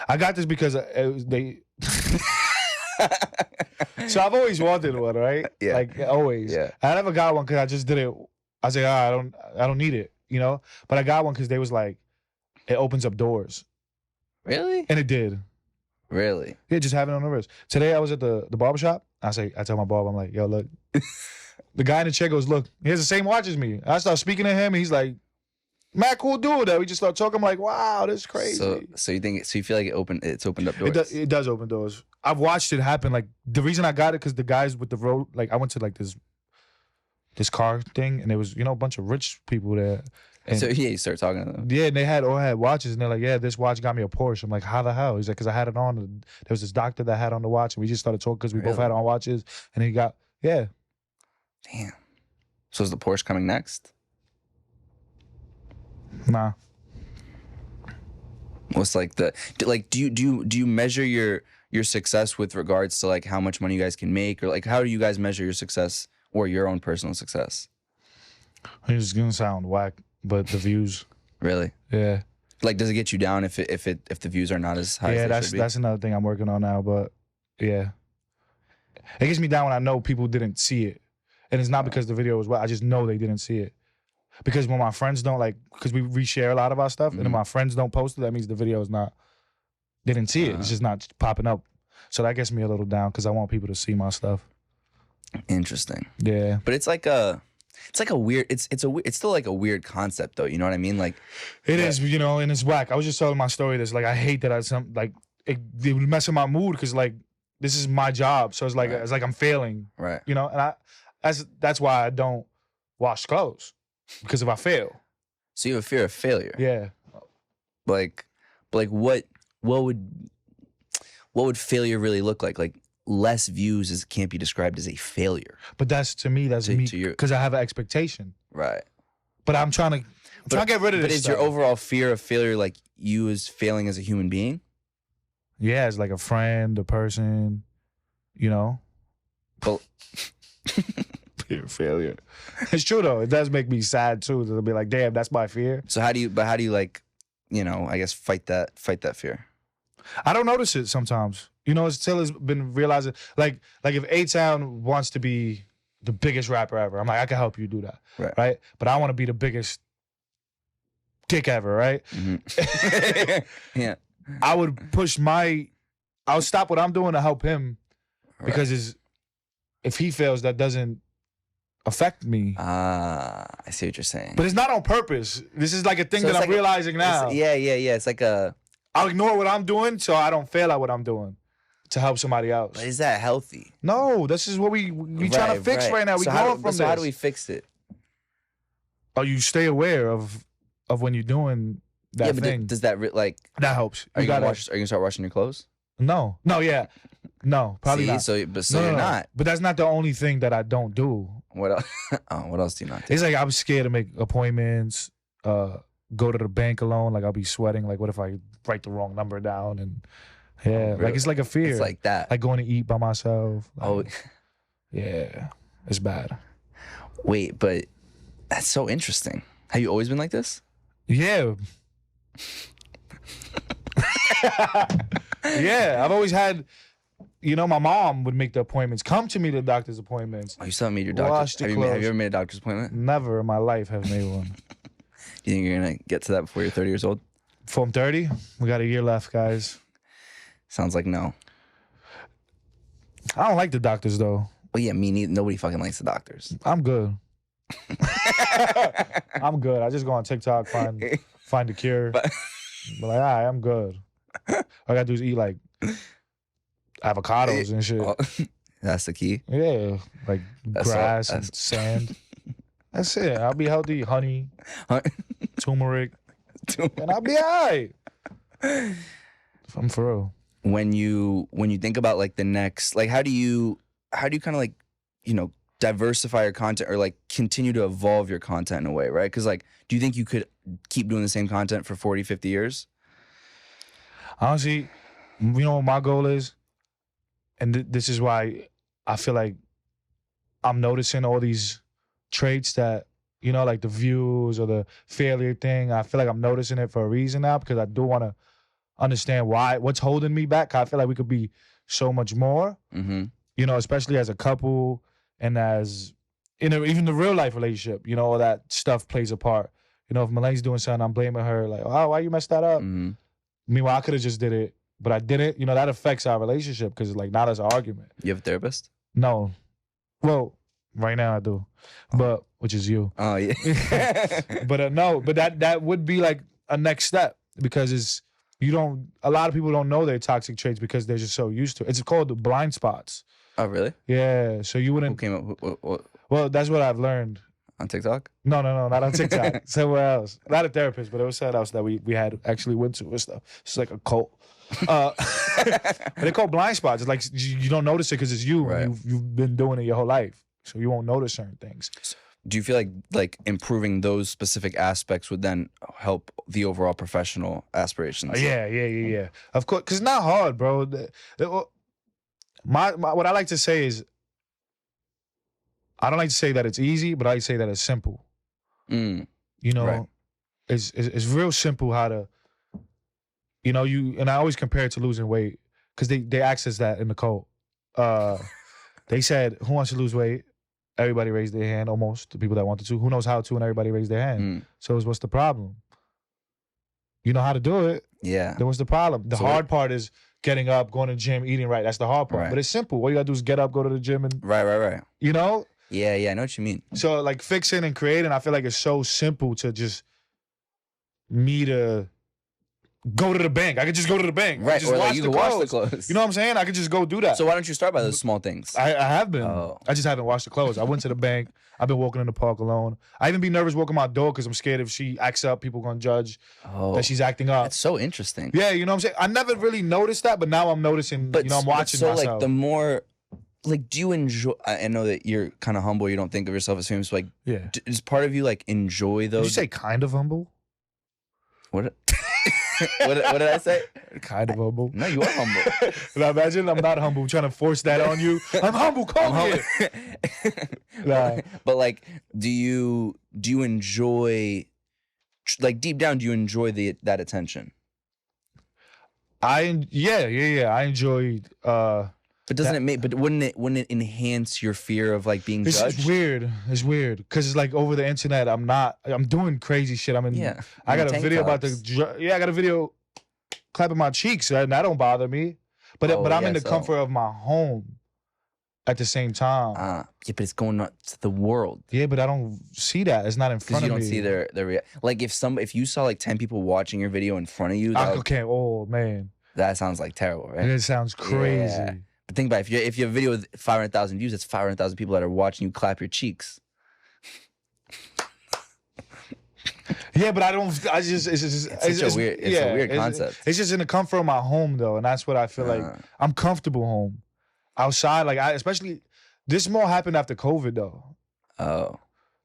I got this because they. So I've always wanted one, right? Yeah. Like always. Yeah. I never got one because I just did it. I said, I don't need it, But I got one because they was like, it opens up doors. Really? And it did. Really? Yeah, just having it on the wrist. Today I was at the barbershop. I tell my barber, I'm like, yo, look. The guy in the chair goes, look, he has the same watch as me. I start speaking to him, and he's like, man, cool dude. That we just start talking. I'm like, wow, this is crazy. So you feel like it's opened up doors? It does open doors. I've watched it happen. Like the reason I got it because the guys with the road, like I went to like this car thing, and there was a bunch of rich people there. And so yeah, you start talking to them. Yeah, and they all had watches, and they're like, yeah, this watch got me a Porsche. I'm like, how the hell? He's like, because I had it on. There was this doctor that had on the watch, and we just started talking because we both had on watches, and he got Damn. So is the Porsche coming next? Nah. What's like do you measure your success with regards to like how much money you guys can make, or like how do you guys measure your success or your own personal success? It's gonna sound whack, but the views. Really? Yeah. Like, does it get you down if the views are not as high? Yeah, as they should be? that's another thing I'm working on now. But yeah, it gets me down when I know people didn't see it, and it's not because the video was whack. I just know they didn't see it. Because when my friends don't because we reshare a lot of our stuff, and if my friends don't post it, that means the video is not. They didn't see it. It's just not popping up. So that gets me a little down because I want people to see my stuff. Interesting. Yeah. But it's like a weird. It's still like a weird concept though. You know what I mean? Like it is, and it's whack. I was just telling my story. This I hate that it would mess with my mood because this is my job. So it's like I'm failing. Right. And that's why I don't wash clothes because if I fail. So you have a fear of failure. Yeah. Like what would failure really look like? Like less views can't be described as a failure. But that's me because I have an expectation. Right. But I'm trying to get rid of this. But is your overall fear of failure like you as failing as a human being? Yeah, as like a friend, a person, Well, fear of failure. It's true though. It does make me sad too. To be like, damn, that's my fear. So how do you like, I guess fight that fear? I don't notice it sometimes. Still has been realizing like if A-Town wants to be the biggest rapper ever, I'm like, I can help you do that. Right? But I want to be the biggest dick ever, right? Mm-hmm. Yeah. I would I'll stop what I'm doing to help him because if he fails, that doesn't affect me. I see what you're saying. But it's not on purpose. This is like a thing that I'm realizing now. Yeah. It's like I'll ignore what I'm doing so I don't fail at what I'm doing to help somebody else. But is that healthy? No, this is what we trying to fix right now. We going from this. So how do we fix it? Oh, you stay aware of when you're doing that thing. Does that that helps? Are you gonna start washing your clothes? No, yeah, no, probably not. So you're not. But that's not the only thing that I don't do. What else? What else do you not do? It's like I'm scared to make appointments. Go to the bank alone. Like I'll be sweating. Like what if I write the wrong number down? And really? Like it's like a fear. It's like that. Like going to eat by myself. Like, yeah, it's bad. Wait, but that's so interesting. Have you always been like this? Yeah. Yeah, I've always had. My mom would make the appointments. Come to me to doctor's appointments. Oh, you still haven't made your doctor's? Have you ever made a doctor's appointment? Never in my life have made one. Do you think you're gonna get to that before you're 30 years old? Before I'm 30, we got a year left, guys. Sounds like no. I don't like the doctors though. Well, yeah, me neither. Nobody fucking likes the doctors. I'm good. I'm good. I just go on TikTok, find the cure. But like, all right, I'm good. All I gotta do is eat like avocados and shit. That's the key. Yeah, like grass and sand. That's it. I'll be healthy. Honey, turmeric, and I'll be all right. I'm for real. When you think about like the next, like how do you kind of like, diversify your content or like continue to evolve your content in a way, right? Because like, do you think you could keep doing the same content for 40, 50 years? Honestly, what my goal is? And this is why I feel like I'm noticing all these traits that, like the views or the failure thing. I feel like I'm noticing it for a reason now because I do want to understand what's holding me back. I feel like we could be so much more, especially as a couple and as, even the real life relationship, all that stuff plays a part. If Maleni's doing something, I'm blaming her like, oh, why you messed that up? Mm-hmm. Meanwhile, I could have just did it, but I didn't. That affects our relationship because like now there's an argument. You have a therapist? No. Well, right now I do, but which is you. Oh yeah. But no, but that would be like a next step because a lot of people don't know their toxic traits because they're just so used to it. It's called the blind spots. Oh really? Yeah. So you wouldn't. Who came up? What? Well, that's what I've learned. On TikTok? No, not on TikTok. Somewhere else. Not a therapist, but it was something else that we had actually went to and stuff. It's like a cult. But they're called blind spots. It's like you don't notice it because it's you. Right. You've been doing it your whole life, so you won't notice certain things. do you feel like improving those specific aspects would then help the overall professional aspirations? Yeah. Of course, because it's not hard, bro. My what I like to say is, I don't like to say that it's easy, but I like to say that it's simple. You know, Right. it's real simple how to, you know, and I always compare it to losing weight, because they asked us that in the code. They said, who wants to lose weight? Everybody raised their hand, almost, the people that wanted to. Who knows how to? And everybody raised their hand. So it was, what's the problem? You know how to do it. Yeah. Then what's the problem? The hard part is getting up, going to the gym, eating right. That's the hard part. Right. But it's simple. All you gotta do is get up, go to the gym, and Right. you know? Yeah, I know what you mean. So like fixing and creating, I feel like it's so simple to just me to go to the bank. I could just go to the bank. Right, Just or like wash you the can wash the clothes. clothes. You know what I'm saying? I could just go do that. So why don't you start by those small things? I have been. Oh. I just haven't washed the clothes. I went to the bank. I've been walking in the park alone. I even be nervous walking my dog because I'm scared if she acts up, people gonna judge that she's acting up. That's so interesting. Yeah, you know what I'm saying? I never really noticed that, but now I'm noticing, But you know, I'm watching so myself. like the more, like, do you enjoy? I know that you're kind of humble. You don't think of yourself as famous. But, like, Yeah. does part of you like enjoy Did those? you say kind of humble? What? what did I say? Kind of humble. No, you are humble. Now imagine I'm not humble, trying to force that on you. I'm humble, call me it. Nah. But like, do you enjoy, like, deep down, do you enjoy that attention? Yeah. I enjoyed. But doesn't it make? But wouldn't it enhance your fear of like being judged? It's weird. It's weird because it's like over the internet. I'm doing crazy shit. I got a video about I got a video clapping my cheeks, and that don't bother me. But I'm in the comfort of my home at the same time. Yeah, but it's going out to the world. Yeah, but I don't see that. It's not in front of me. Because you don't see their like if you saw like 10 people watching your video in front of you, Oh man, that sounds like terrible, right? It sounds crazy. Yeah. But think about it, if you have a video with 500,000 views, that's 500,000 people that are watching you clap your cheeks. Yeah, but it's a weird concept. It's just in the comfort of my home though, and that's what I feel like. I'm comfortable home. Outside, like especially this more happened after COVID though. Oh.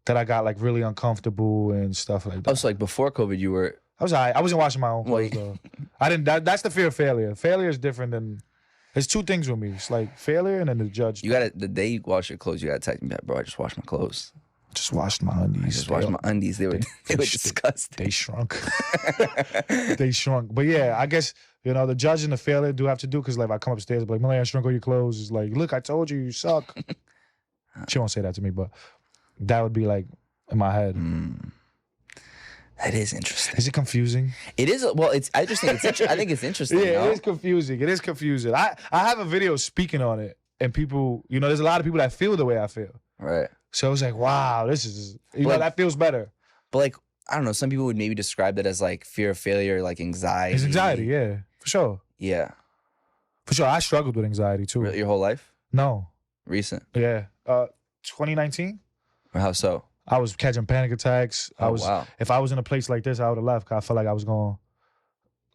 That I got like really uncomfortable and stuff like that. Oh, so like before COVID, you were. I wasn't washing my own clothes though. I didn't. That's the fear of failure. Failure is different than. There's two things with me. It's like failure and then the judge. You gotta, the day you wash your clothes, you gotta text me back, bro. I just washed my clothes. Just washed my undies. I just washed my undies. They were disgusting. They shrunk. They shrunk. But yeah, I guess, you know, the judge and the failure do have to do, because like if I come upstairs and be like, Maleni, I shrunk all your clothes. It's like, look, I told you, you suck. She won't say that to me, but that would be like in my head. That is interesting. Is it confusing? It is. Well, I just think it's. I think it's interesting. Yeah, it is confusing. It is confusing. I have a video speaking on it, and people, you know, there's a lot of people that feel the way I feel. Right. So it's like, wow, this is, you know, that feels better. But like, I don't know. Some people would maybe describe that as like fear of failure, like anxiety. It's anxiety, yeah, for sure. Yeah. For sure. I struggled with anxiety too. Really? Your whole life? No. Recent? Yeah. 2019. How so? I was catching panic attacks. Wow. If I was in a place like this, I would have left. 'Cause I felt like I was going,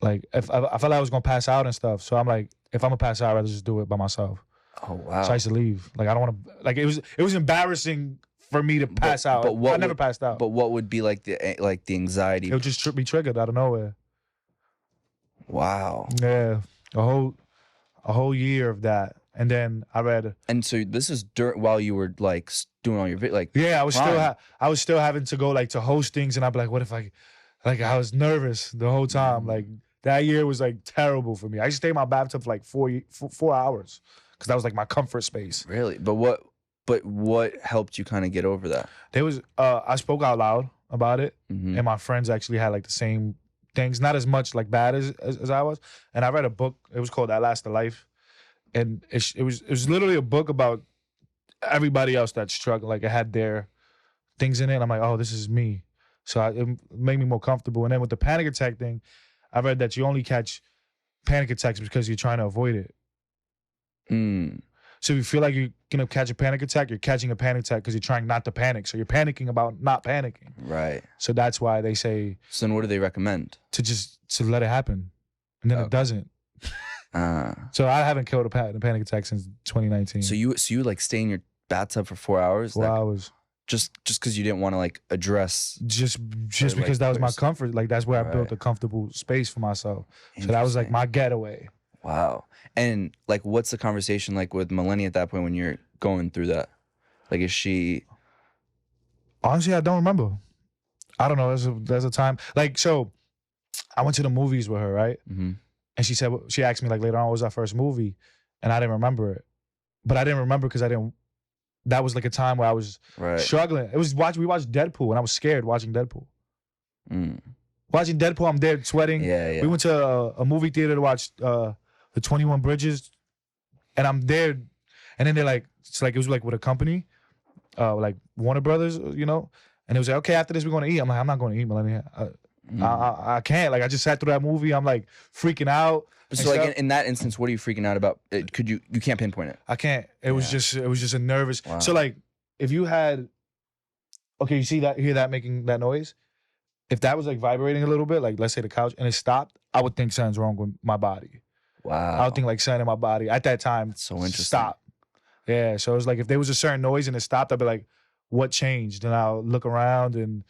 like, if I felt like I was going to pass out and stuff. So I'm like, if I'm going to pass out, I'd rather just do it by myself. Oh, wow. So I used to leave. Like, I don't want to, like, it was embarrassing for me to pass out. But I never passed out. But what would be like the anxiety? It would just be triggered out of nowhere. Wow. Yeah. A whole year of that. And then I read. And so this is while you were like doing all your like. Yeah, I was still having to go like to host things, and I'd be like, what if I was nervous the whole time. Like that year was like terrible for me. I used to stay in my bathtub for like 4 hours because that was like my comfort space. Really? But what helped you kind of get over that? There was I spoke out loud about it, Mm-hmm. and my friends actually had like the same things, not as much like bad as I was. And I read a book. It was called That Lasts a Life. And it was literally a book about everybody else that struggled. Like it had their things in it. And I'm like, oh, this is me. So it made me more comfortable. And then with the panic attack thing, I read that you only catch panic attacks because you're trying to avoid it. So if you feel like you're gonna catch a panic attack, you're catching a panic attack because you're trying not to panic. So you're panicking about not panicking. Right. So that's why they say. So then what do they recommend? To let it happen, and then it doesn't. So I haven't killed a panic attack since 2019. So you like stay in your bathtub for 4 hours? 4 hours. just because you didn't want to like address. Just Or, because like, that was my person. comfort. Like that's where I built Right. a comfortable space for myself. So that was like Interesting. my getaway. Wow. And like, what's the conversation like with Maleni at that point when you're going through that? Like, is she? Honestly, I don't remember. I don't know. There's a time like so. I went to the movies with her, right? Mm-hmm. And she asked me like later on, what was our first movie? And I didn't remember it. But I didn't remember because that was like a time where I was Right. struggling. We watched Deadpool and I was scared watching Deadpool. Mm. Watching Deadpool, I'm there sweating. Yeah. We went to a movie theater to watch the 21 Bridges. And I'm there. And then they're like, it was like with a company, like Warner Brothers, you know? And it was like, okay, after this, we're going to eat. I'm like, I'm not going to eat, Maleni. I can't. Like, I just sat through that movie. I'm like freaking out. So like in that instance, what are you freaking out about? Could you can't pinpoint it? I can't. It was just a nervous. Wow. So like, if you had, okay, you hear that making that noise? If that was like vibrating a little bit, like let's say the couch, and it stopped, I would think something's wrong with my body. Wow. I would think like something in my body at that time. That's so interesting. Stop. Yeah. So it was like if there was a certain noise and it stopped, I'd be like, what changed? And I'll look around and.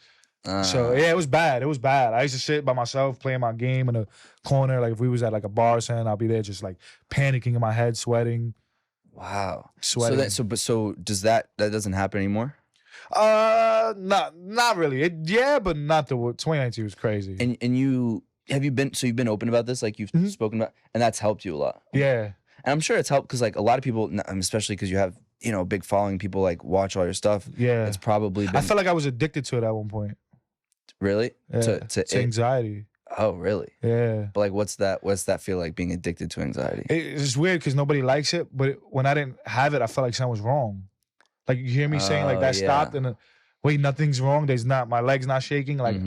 So yeah, it was bad. It was bad. I used to sit by myself playing my game in a corner. Like if we was at like a bar or something, I'll be there just like panicking in my head, sweating. Wow. Sweating. So does that doesn't happen anymore? Not really. But not 2019 was crazy. And you've been open about this, like you've spoken about, and that's helped you a lot. Yeah. And I'm sure it's helped because like a lot of people, especially because you have a big following, people like watch all your stuff. Yeah. It's probably been. I felt like I was addicted to it at one point. Really? Yeah. To anxiety. Oh, really? Yeah. But like, what's that feel like being addicted to anxiety? It's weird because nobody likes it, but when I didn't have it, I felt like something was wrong. Like you hear me saying like that stopped and wait, nothing's wrong. There's not, my leg's not shaking. Like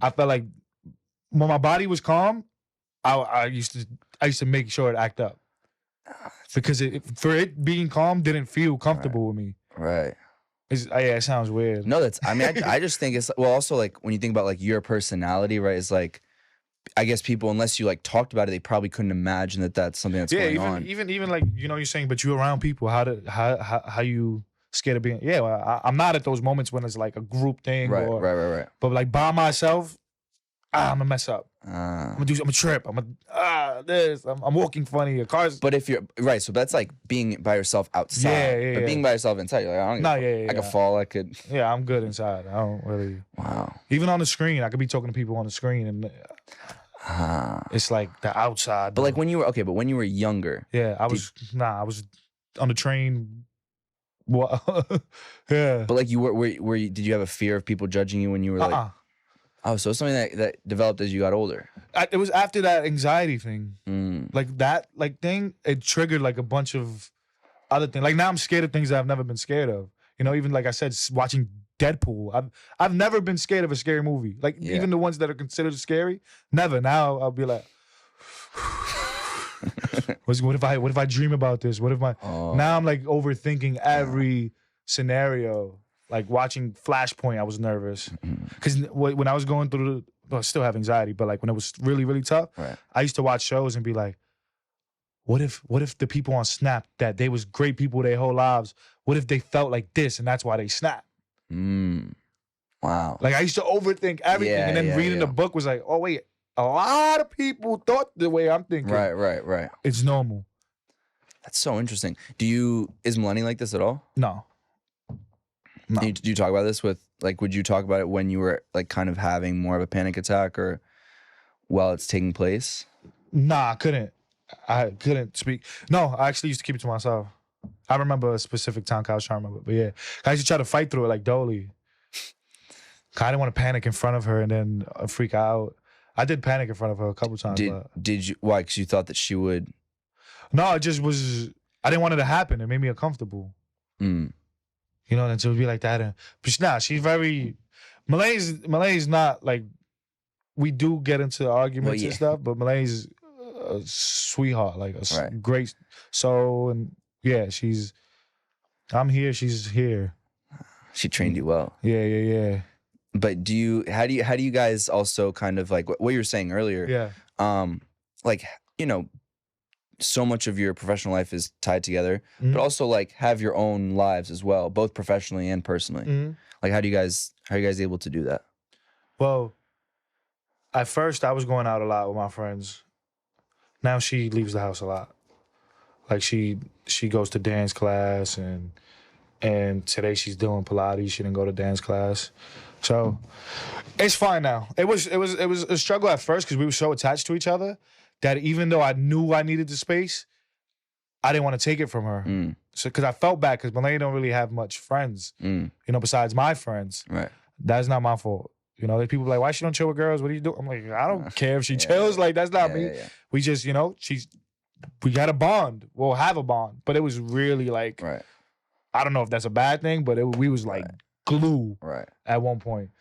I felt like when my body was calm, I used to make sure it act up because for it being calm didn't feel comfortable with me. Right. It sounds weird. No, I just think it's, well, also like when you think about like your personality, right? It's like, I guess people, unless you like talked about it, they probably couldn't imagine that that's something that's going on. Even like, you're saying, but you're around people. How you scared of being? Yeah, well, I'm not at those moments when it's like a group thing. Right. But like by myself, I'm gonna mess up. I'm gonna trip. I'm walking funny. A car's. But if you're right, so that's like being by yourself outside. Yeah. But being by yourself inside, you're like, I could fall. I could. Yeah, I'm good inside. I don't really. Wow. Even on the screen, I could be talking to people on the screen, and it's like the outside. But like when you were younger. Yeah, I was on the train. What? Yeah. But like you were you, did you have a fear of people judging you when you were like? Oh, so it's something that developed as you got older. It was after that anxiety thing. Like that thing, it triggered like a bunch of other things. Like now I'm scared of things that I've never been scared of. Even like I said, watching Deadpool. I've never been scared of a scary movie. Like even the ones that are considered scary, never. Now I'll be like, what if I dream about this? What if now I'm like overthinking every scenario. Like watching Flashpoint, I was nervous because when I was going through I still have anxiety, but like when it was really, really tough, I used to watch shows and be like, what if the people on Snap that they was great people their whole lives, what if they felt like this and that's why they snapped? Wow. Like I used to overthink everything, and then reading the book was like, oh wait, a lot of people thought the way I'm thinking. Right. It's normal. That's so interesting. Is Maleni like this at all? No. Do you talk about this with, like, would you talk about it when you were like kind of having more of a panic attack or while it's taking place? Nah, I couldn't speak. No, I actually used to keep it to myself. I remember a specific time I was trying to remember, but yeah. I used to try to fight through it like Dolly. I didn't want to panic in front of her and then freak out. I did panic in front of her a couple times. Did you, why? Because you thought that she would? No, it just was, I didn't want it to happen. It made me uncomfortable. And so it would be like that. But she's very, Maleni's not like, we do get into arguments and stuff, but Maleni's a sweetheart, like a great soul. And yeah, I'm here, she's here. She trained you well. Yeah. But how do you guys also kind of like what you were saying earlier? Yeah. Like, so much of your professional life is tied together, Mhm. but also like have your own lives as well, both professionally and personally. Mhm. Like how are you guys able to do that? Well, at first I was going out a lot with my friends. Now she leaves the house a lot. Like she goes to dance class and today she's doing Pilates. She didn't go to dance class. So it's fine now. It was a struggle at first because we were so attached to each other that even though I knew I needed the space, I didn't want to take it from her. So because I felt bad because Maleni don't really have much friends, you know, besides my friends. Right. That's not my fault. You know, there's people like, why she don't chill with girls? What do you do? I'm like, I don't care if she chills. Like, that's not me. Yeah. We just, you know, we got a bond. We'll have a bond. But it was really like, Right. I don't know if that's a bad thing, but we was like glue at one point.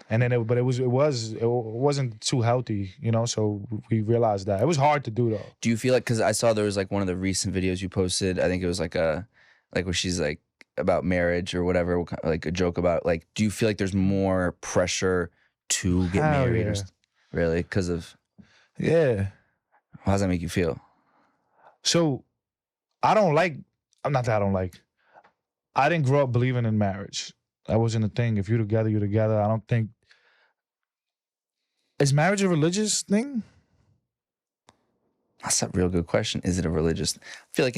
And then it wasn't too healthy, you know, so we realized that. It was hard to do though. Do you feel like, because I saw there was like one of the recent videos you posted, I think it was like where she's like about marriage or whatever, like a joke about, like, do you feel like there's more pressure to get married? Yeah. Or, really? Because of, yeah. How does that make you feel? So I didn't grow up believing in marriage. That wasn't a thing. If you're together, you're together. I don't think. Is marriage a religious thing? That's a real good question. Is it a religious? I feel like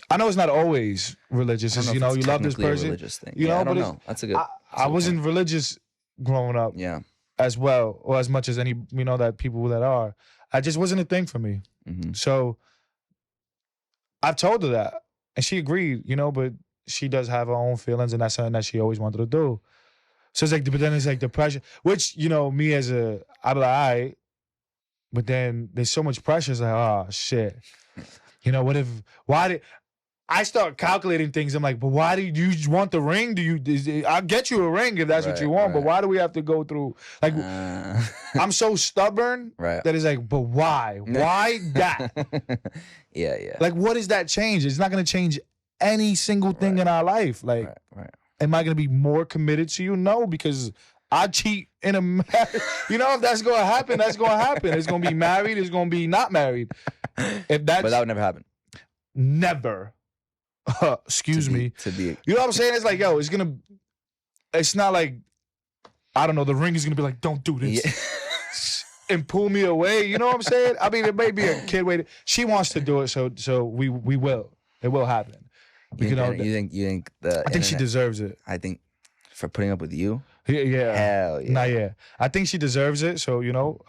I know it's not always religious. It's, you know, you love this person. Religious thing. You know, I don't but know. That's a good. I wasn't religious growing up. Yeah. As well, or as much as any, you know, that people that are. I just wasn't a thing for me. Mm-hmm. So I've told her that, and she agreed. You know, but she does have her own feelings, and that's something that she always wanted to do. So it's like, but then it's like the pressure, which, you know, me as I'd be like, all right, but then there's so much pressure. It's like, oh shit, you know, why did I start calculating things? I'm like, but why do you want the ring? I'll get you a ring if that's what you want, but why do we have to go through? Like, I'm so stubborn that it's like, but why? Why that? Yeah. Like, what does that change? It's not gonna change any single thing in our life. Like, am I gonna be more committed to you? No, because I cheat in a marriage. You know, if that's gonna happen, that's gonna happen. It's gonna be married. It's gonna be not married. But that would never happen. Never. Excuse me. You know what I'm saying? It's like, yo, it's not like, I don't know, the ring is gonna be like, don't do this. And pull me away. You know what I'm saying? I mean, it may be a kid way. She wants to do it, so we will. It will happen. You think I think she deserves it. I think for putting up with you. Yeah. Hell yeah. Nah, yeah. I think she deserves it. So, you know,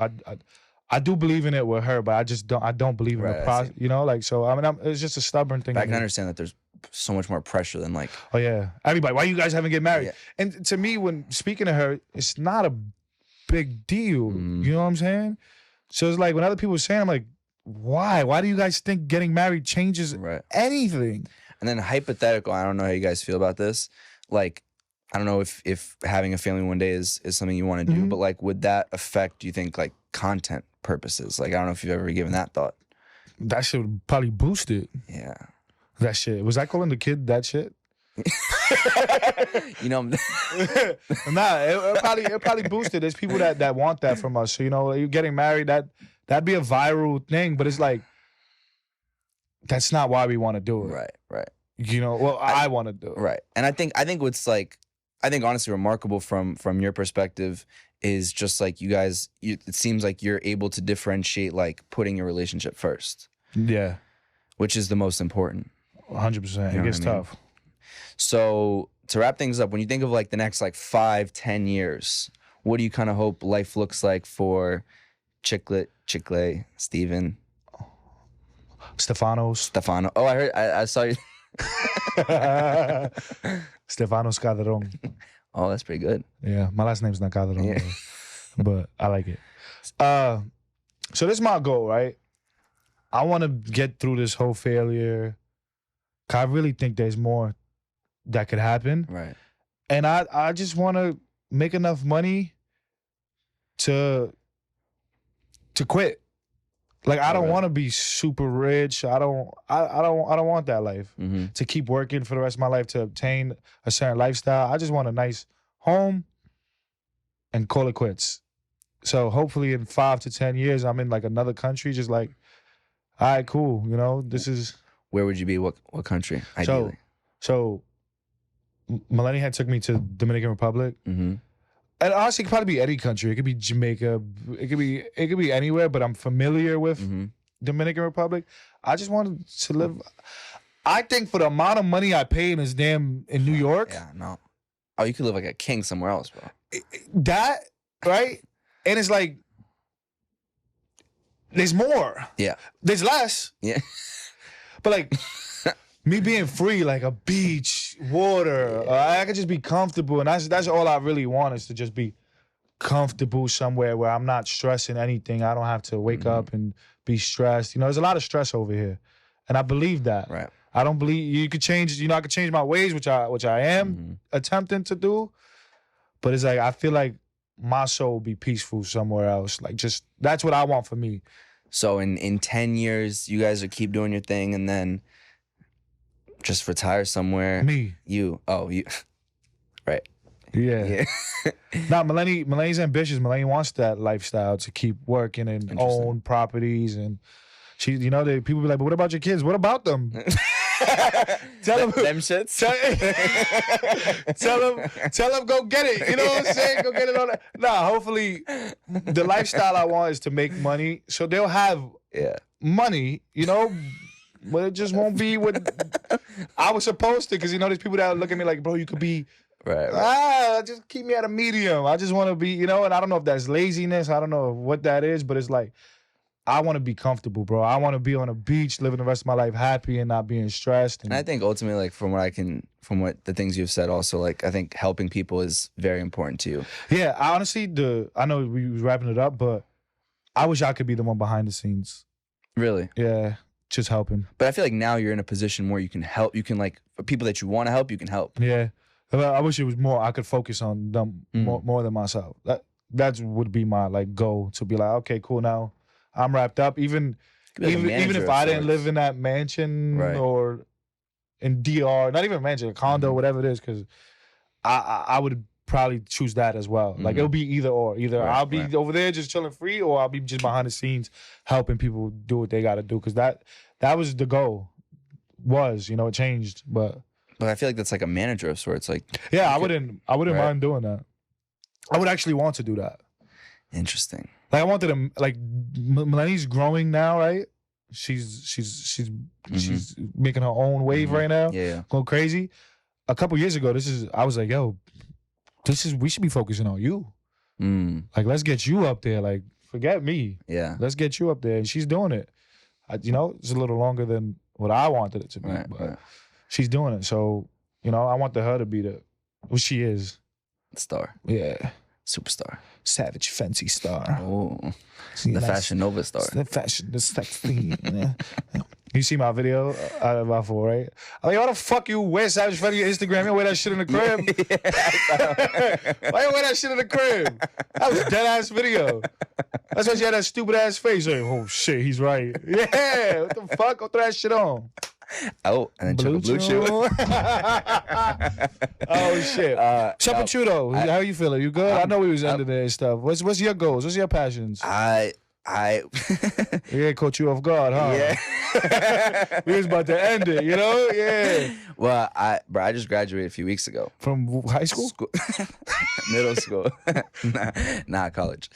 I do believe in it with her, but I don't believe in the process. You know, like, so I mean, it's just a stubborn thing. But I can understand that there's so much more pressure than like. Oh yeah, everybody. Why you guys haven't get married? Yeah. And to me, when speaking to her, it's not a big deal. You know what I'm saying? So it's like when other people are saying, I'm like, why? Why do you guys think getting married changes anything? And then hypothetical, I don't know how you guys feel about this. Like, I don't know if having a family one day is something you want to do, but like, would that affect, do you think, like content purposes? Like, I don't know if you've ever given that thought. That should probably boost it. Yeah. That shit. Was I calling the kid that shit? You know, nah, it probably boosted. There's people that want that from us. So, you know, you getting married, that'd be a viral thing, but it's like, that's not why we want to do it. Right. You know, well, I want to do it. Right. And I think what's like, I think honestly remarkable from your perspective is just like you guys, it seems like you're able to differentiate like putting your relationship first. Yeah. Which is the most important. 100%. It gets tough. So to wrap things up, when you think of like the next like 5-10 years, what do you kind of hope life looks like for Chicklet, Stefano? Oh, I saw you. Stefano Scadron. Oh, that's pretty good. Yeah, my last name's not Calderon, but I like it. So this is my goal, right? I want to get through this whole failure. I really think there's more that could happen. Right. And I just want to make enough money to quit. Like, I don't want to be super rich. I don't want that life. To keep working for the rest of my life to obtain a certain lifestyle. I just want a nice home and call it quits. So hopefully in 5 to 10 years, I'm in like another country, just like all right, cool. You know, this is. Where would you be? What country? Ideally. So Maleni had took me to Dominican Republic. Mm-hmm. And honestly, it could probably be any country. It could be Jamaica. It could be anywhere. But I'm familiar with Dominican Republic. I just wanted to live. I think for the amount of money I pay in in New York. Yeah, no. Oh, you could live like a king somewhere else, bro. That right, and it's like there's more. Yeah. There's less. Yeah. But like me being free, like a beach, water, I could just be comfortable, and that's all I really want is to just be comfortable somewhere where I'm not stressing anything. I don't have to wake up and be stressed. You know, there's a lot of stress over here, and I believe that. Right. I don't believe you could change. You know, I could change my ways, which I am attempting to do. But it's like I feel like my soul will be peaceful somewhere else. Like just that's what I want for me. So in 10 years, you guys will keep doing your thing, and then just retire somewhere. Me. You. Oh, you. Right. Yeah. Nah, Maleni's ambitious. Maleni wants that lifestyle to keep working and own properties, and she, you know, people be like, but what about your kids? What about them? Tell them them shits. Tell them go get it. You know what I'm saying? Go get it on that. Nah, hopefully the lifestyle I want is to make money, so they'll have money, you know, but it just won't be what I was supposed to. Because you know, there's people that look at me like, bro, you could be. Right. Just keep me at a medium. I just want to be, you know, and I don't know if that's laziness. I don't know what that is, but it's like, I want to be comfortable, bro. I want to be on a beach, living the rest of my life happy and not being stressed. And I think ultimately, like from what the things you've said, also like I think helping people is very important to you. Yeah, I know we was wrapping it up, but I wish I could be the one behind the scenes. Really? Yeah, just helping. But I feel like now you're in a position where you can help. You can like for people that you want to help, you can help. Yeah, I wish it was more. I could focus on them more than myself. That would be my like goal, to be like, okay, cool, now I'm wrapped up. Even if I didn't live in that mansion or in DR, not even a mansion, a condo, whatever it is, because I would probably choose that as well. Like it'll be either or. Either I'll be over there just chilling free, or I'll be just behind the scenes helping people do what they got to do. Because that was the goal. It changed, but I feel like that's like a manager of sorts. Like I wouldn't mind doing that. I would actually want to do that. Interesting. Like I wanted to, like Maleni's growing now, right? She's making her own wave right now. Yeah. Going crazy. A couple years ago, I was like, yo, we should be focusing on you. Like, let's get you up there. Like, forget me. Yeah. Let's get you up there. And she's doing it. It's a little longer than what I wanted it to be, but she's doing it. So, I wanted her to be what she is. Star. Yeah. Superstar. Savage, fancy star. Oh. The Fashion Nova star. The fashion, the sexy. You see my video about four, right? I'm like, why the fuck you wear Savage Freddy on Instagram? You don't wear that shit in the crib. Why you wear that shit in the crib? That was a dead ass video. That's why she had that stupid ass face. Like, oh shit, he's right. Yeah, what the fuck? Go throw that shit on. Oh, and then blue chew. Oh shit. Chapachudo, how you feeling? You good? I know we was under there and stuff. What's your goals? What's your passions? Yeah, caught you off guard, huh? Yeah. We was about to end it, Yeah. Well, I just graduated a few weeks ago. From high school? Middle school. Nah, college.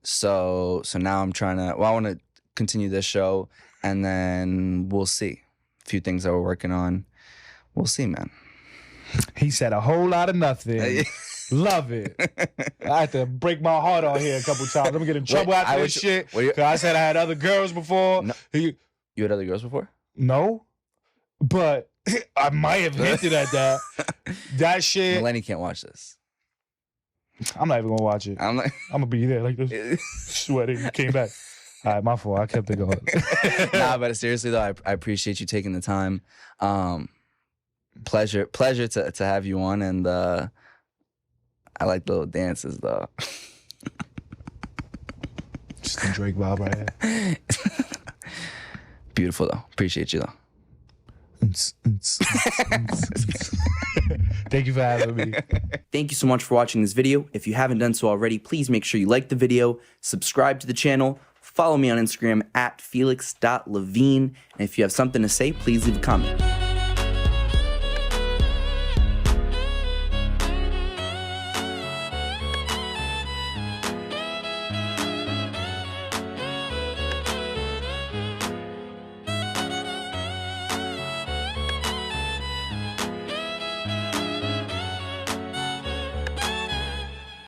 So now I'm trying to, I want to continue this show, and then we'll see. A few things that we're working on. We'll see, man. He said a whole lot of nothing. Love it. I had to break my heart on here a couple times. I'm gonna get in trouble after this shit. Cause I said I had other girls before. No. You had other girls before? No, but I might have hinted at that. That shit. Maleni can't watch this. I'm not even gonna watch it. I'm gonna be there like this, sweating. Came back. All right, my fault. I kept it going. Nah, but seriously though, I appreciate you taking the time. Pleasure to have you on, and I like the little dances though. Just the Drake vibe right here. Beautiful though. Appreciate you though. Thank you for having me. Thank you so much for watching this video. If you haven't done so already, please make sure you like the video, subscribe to the channel, Follow me on Instagram at felix.levine. And if you have something to say, please leave a comment.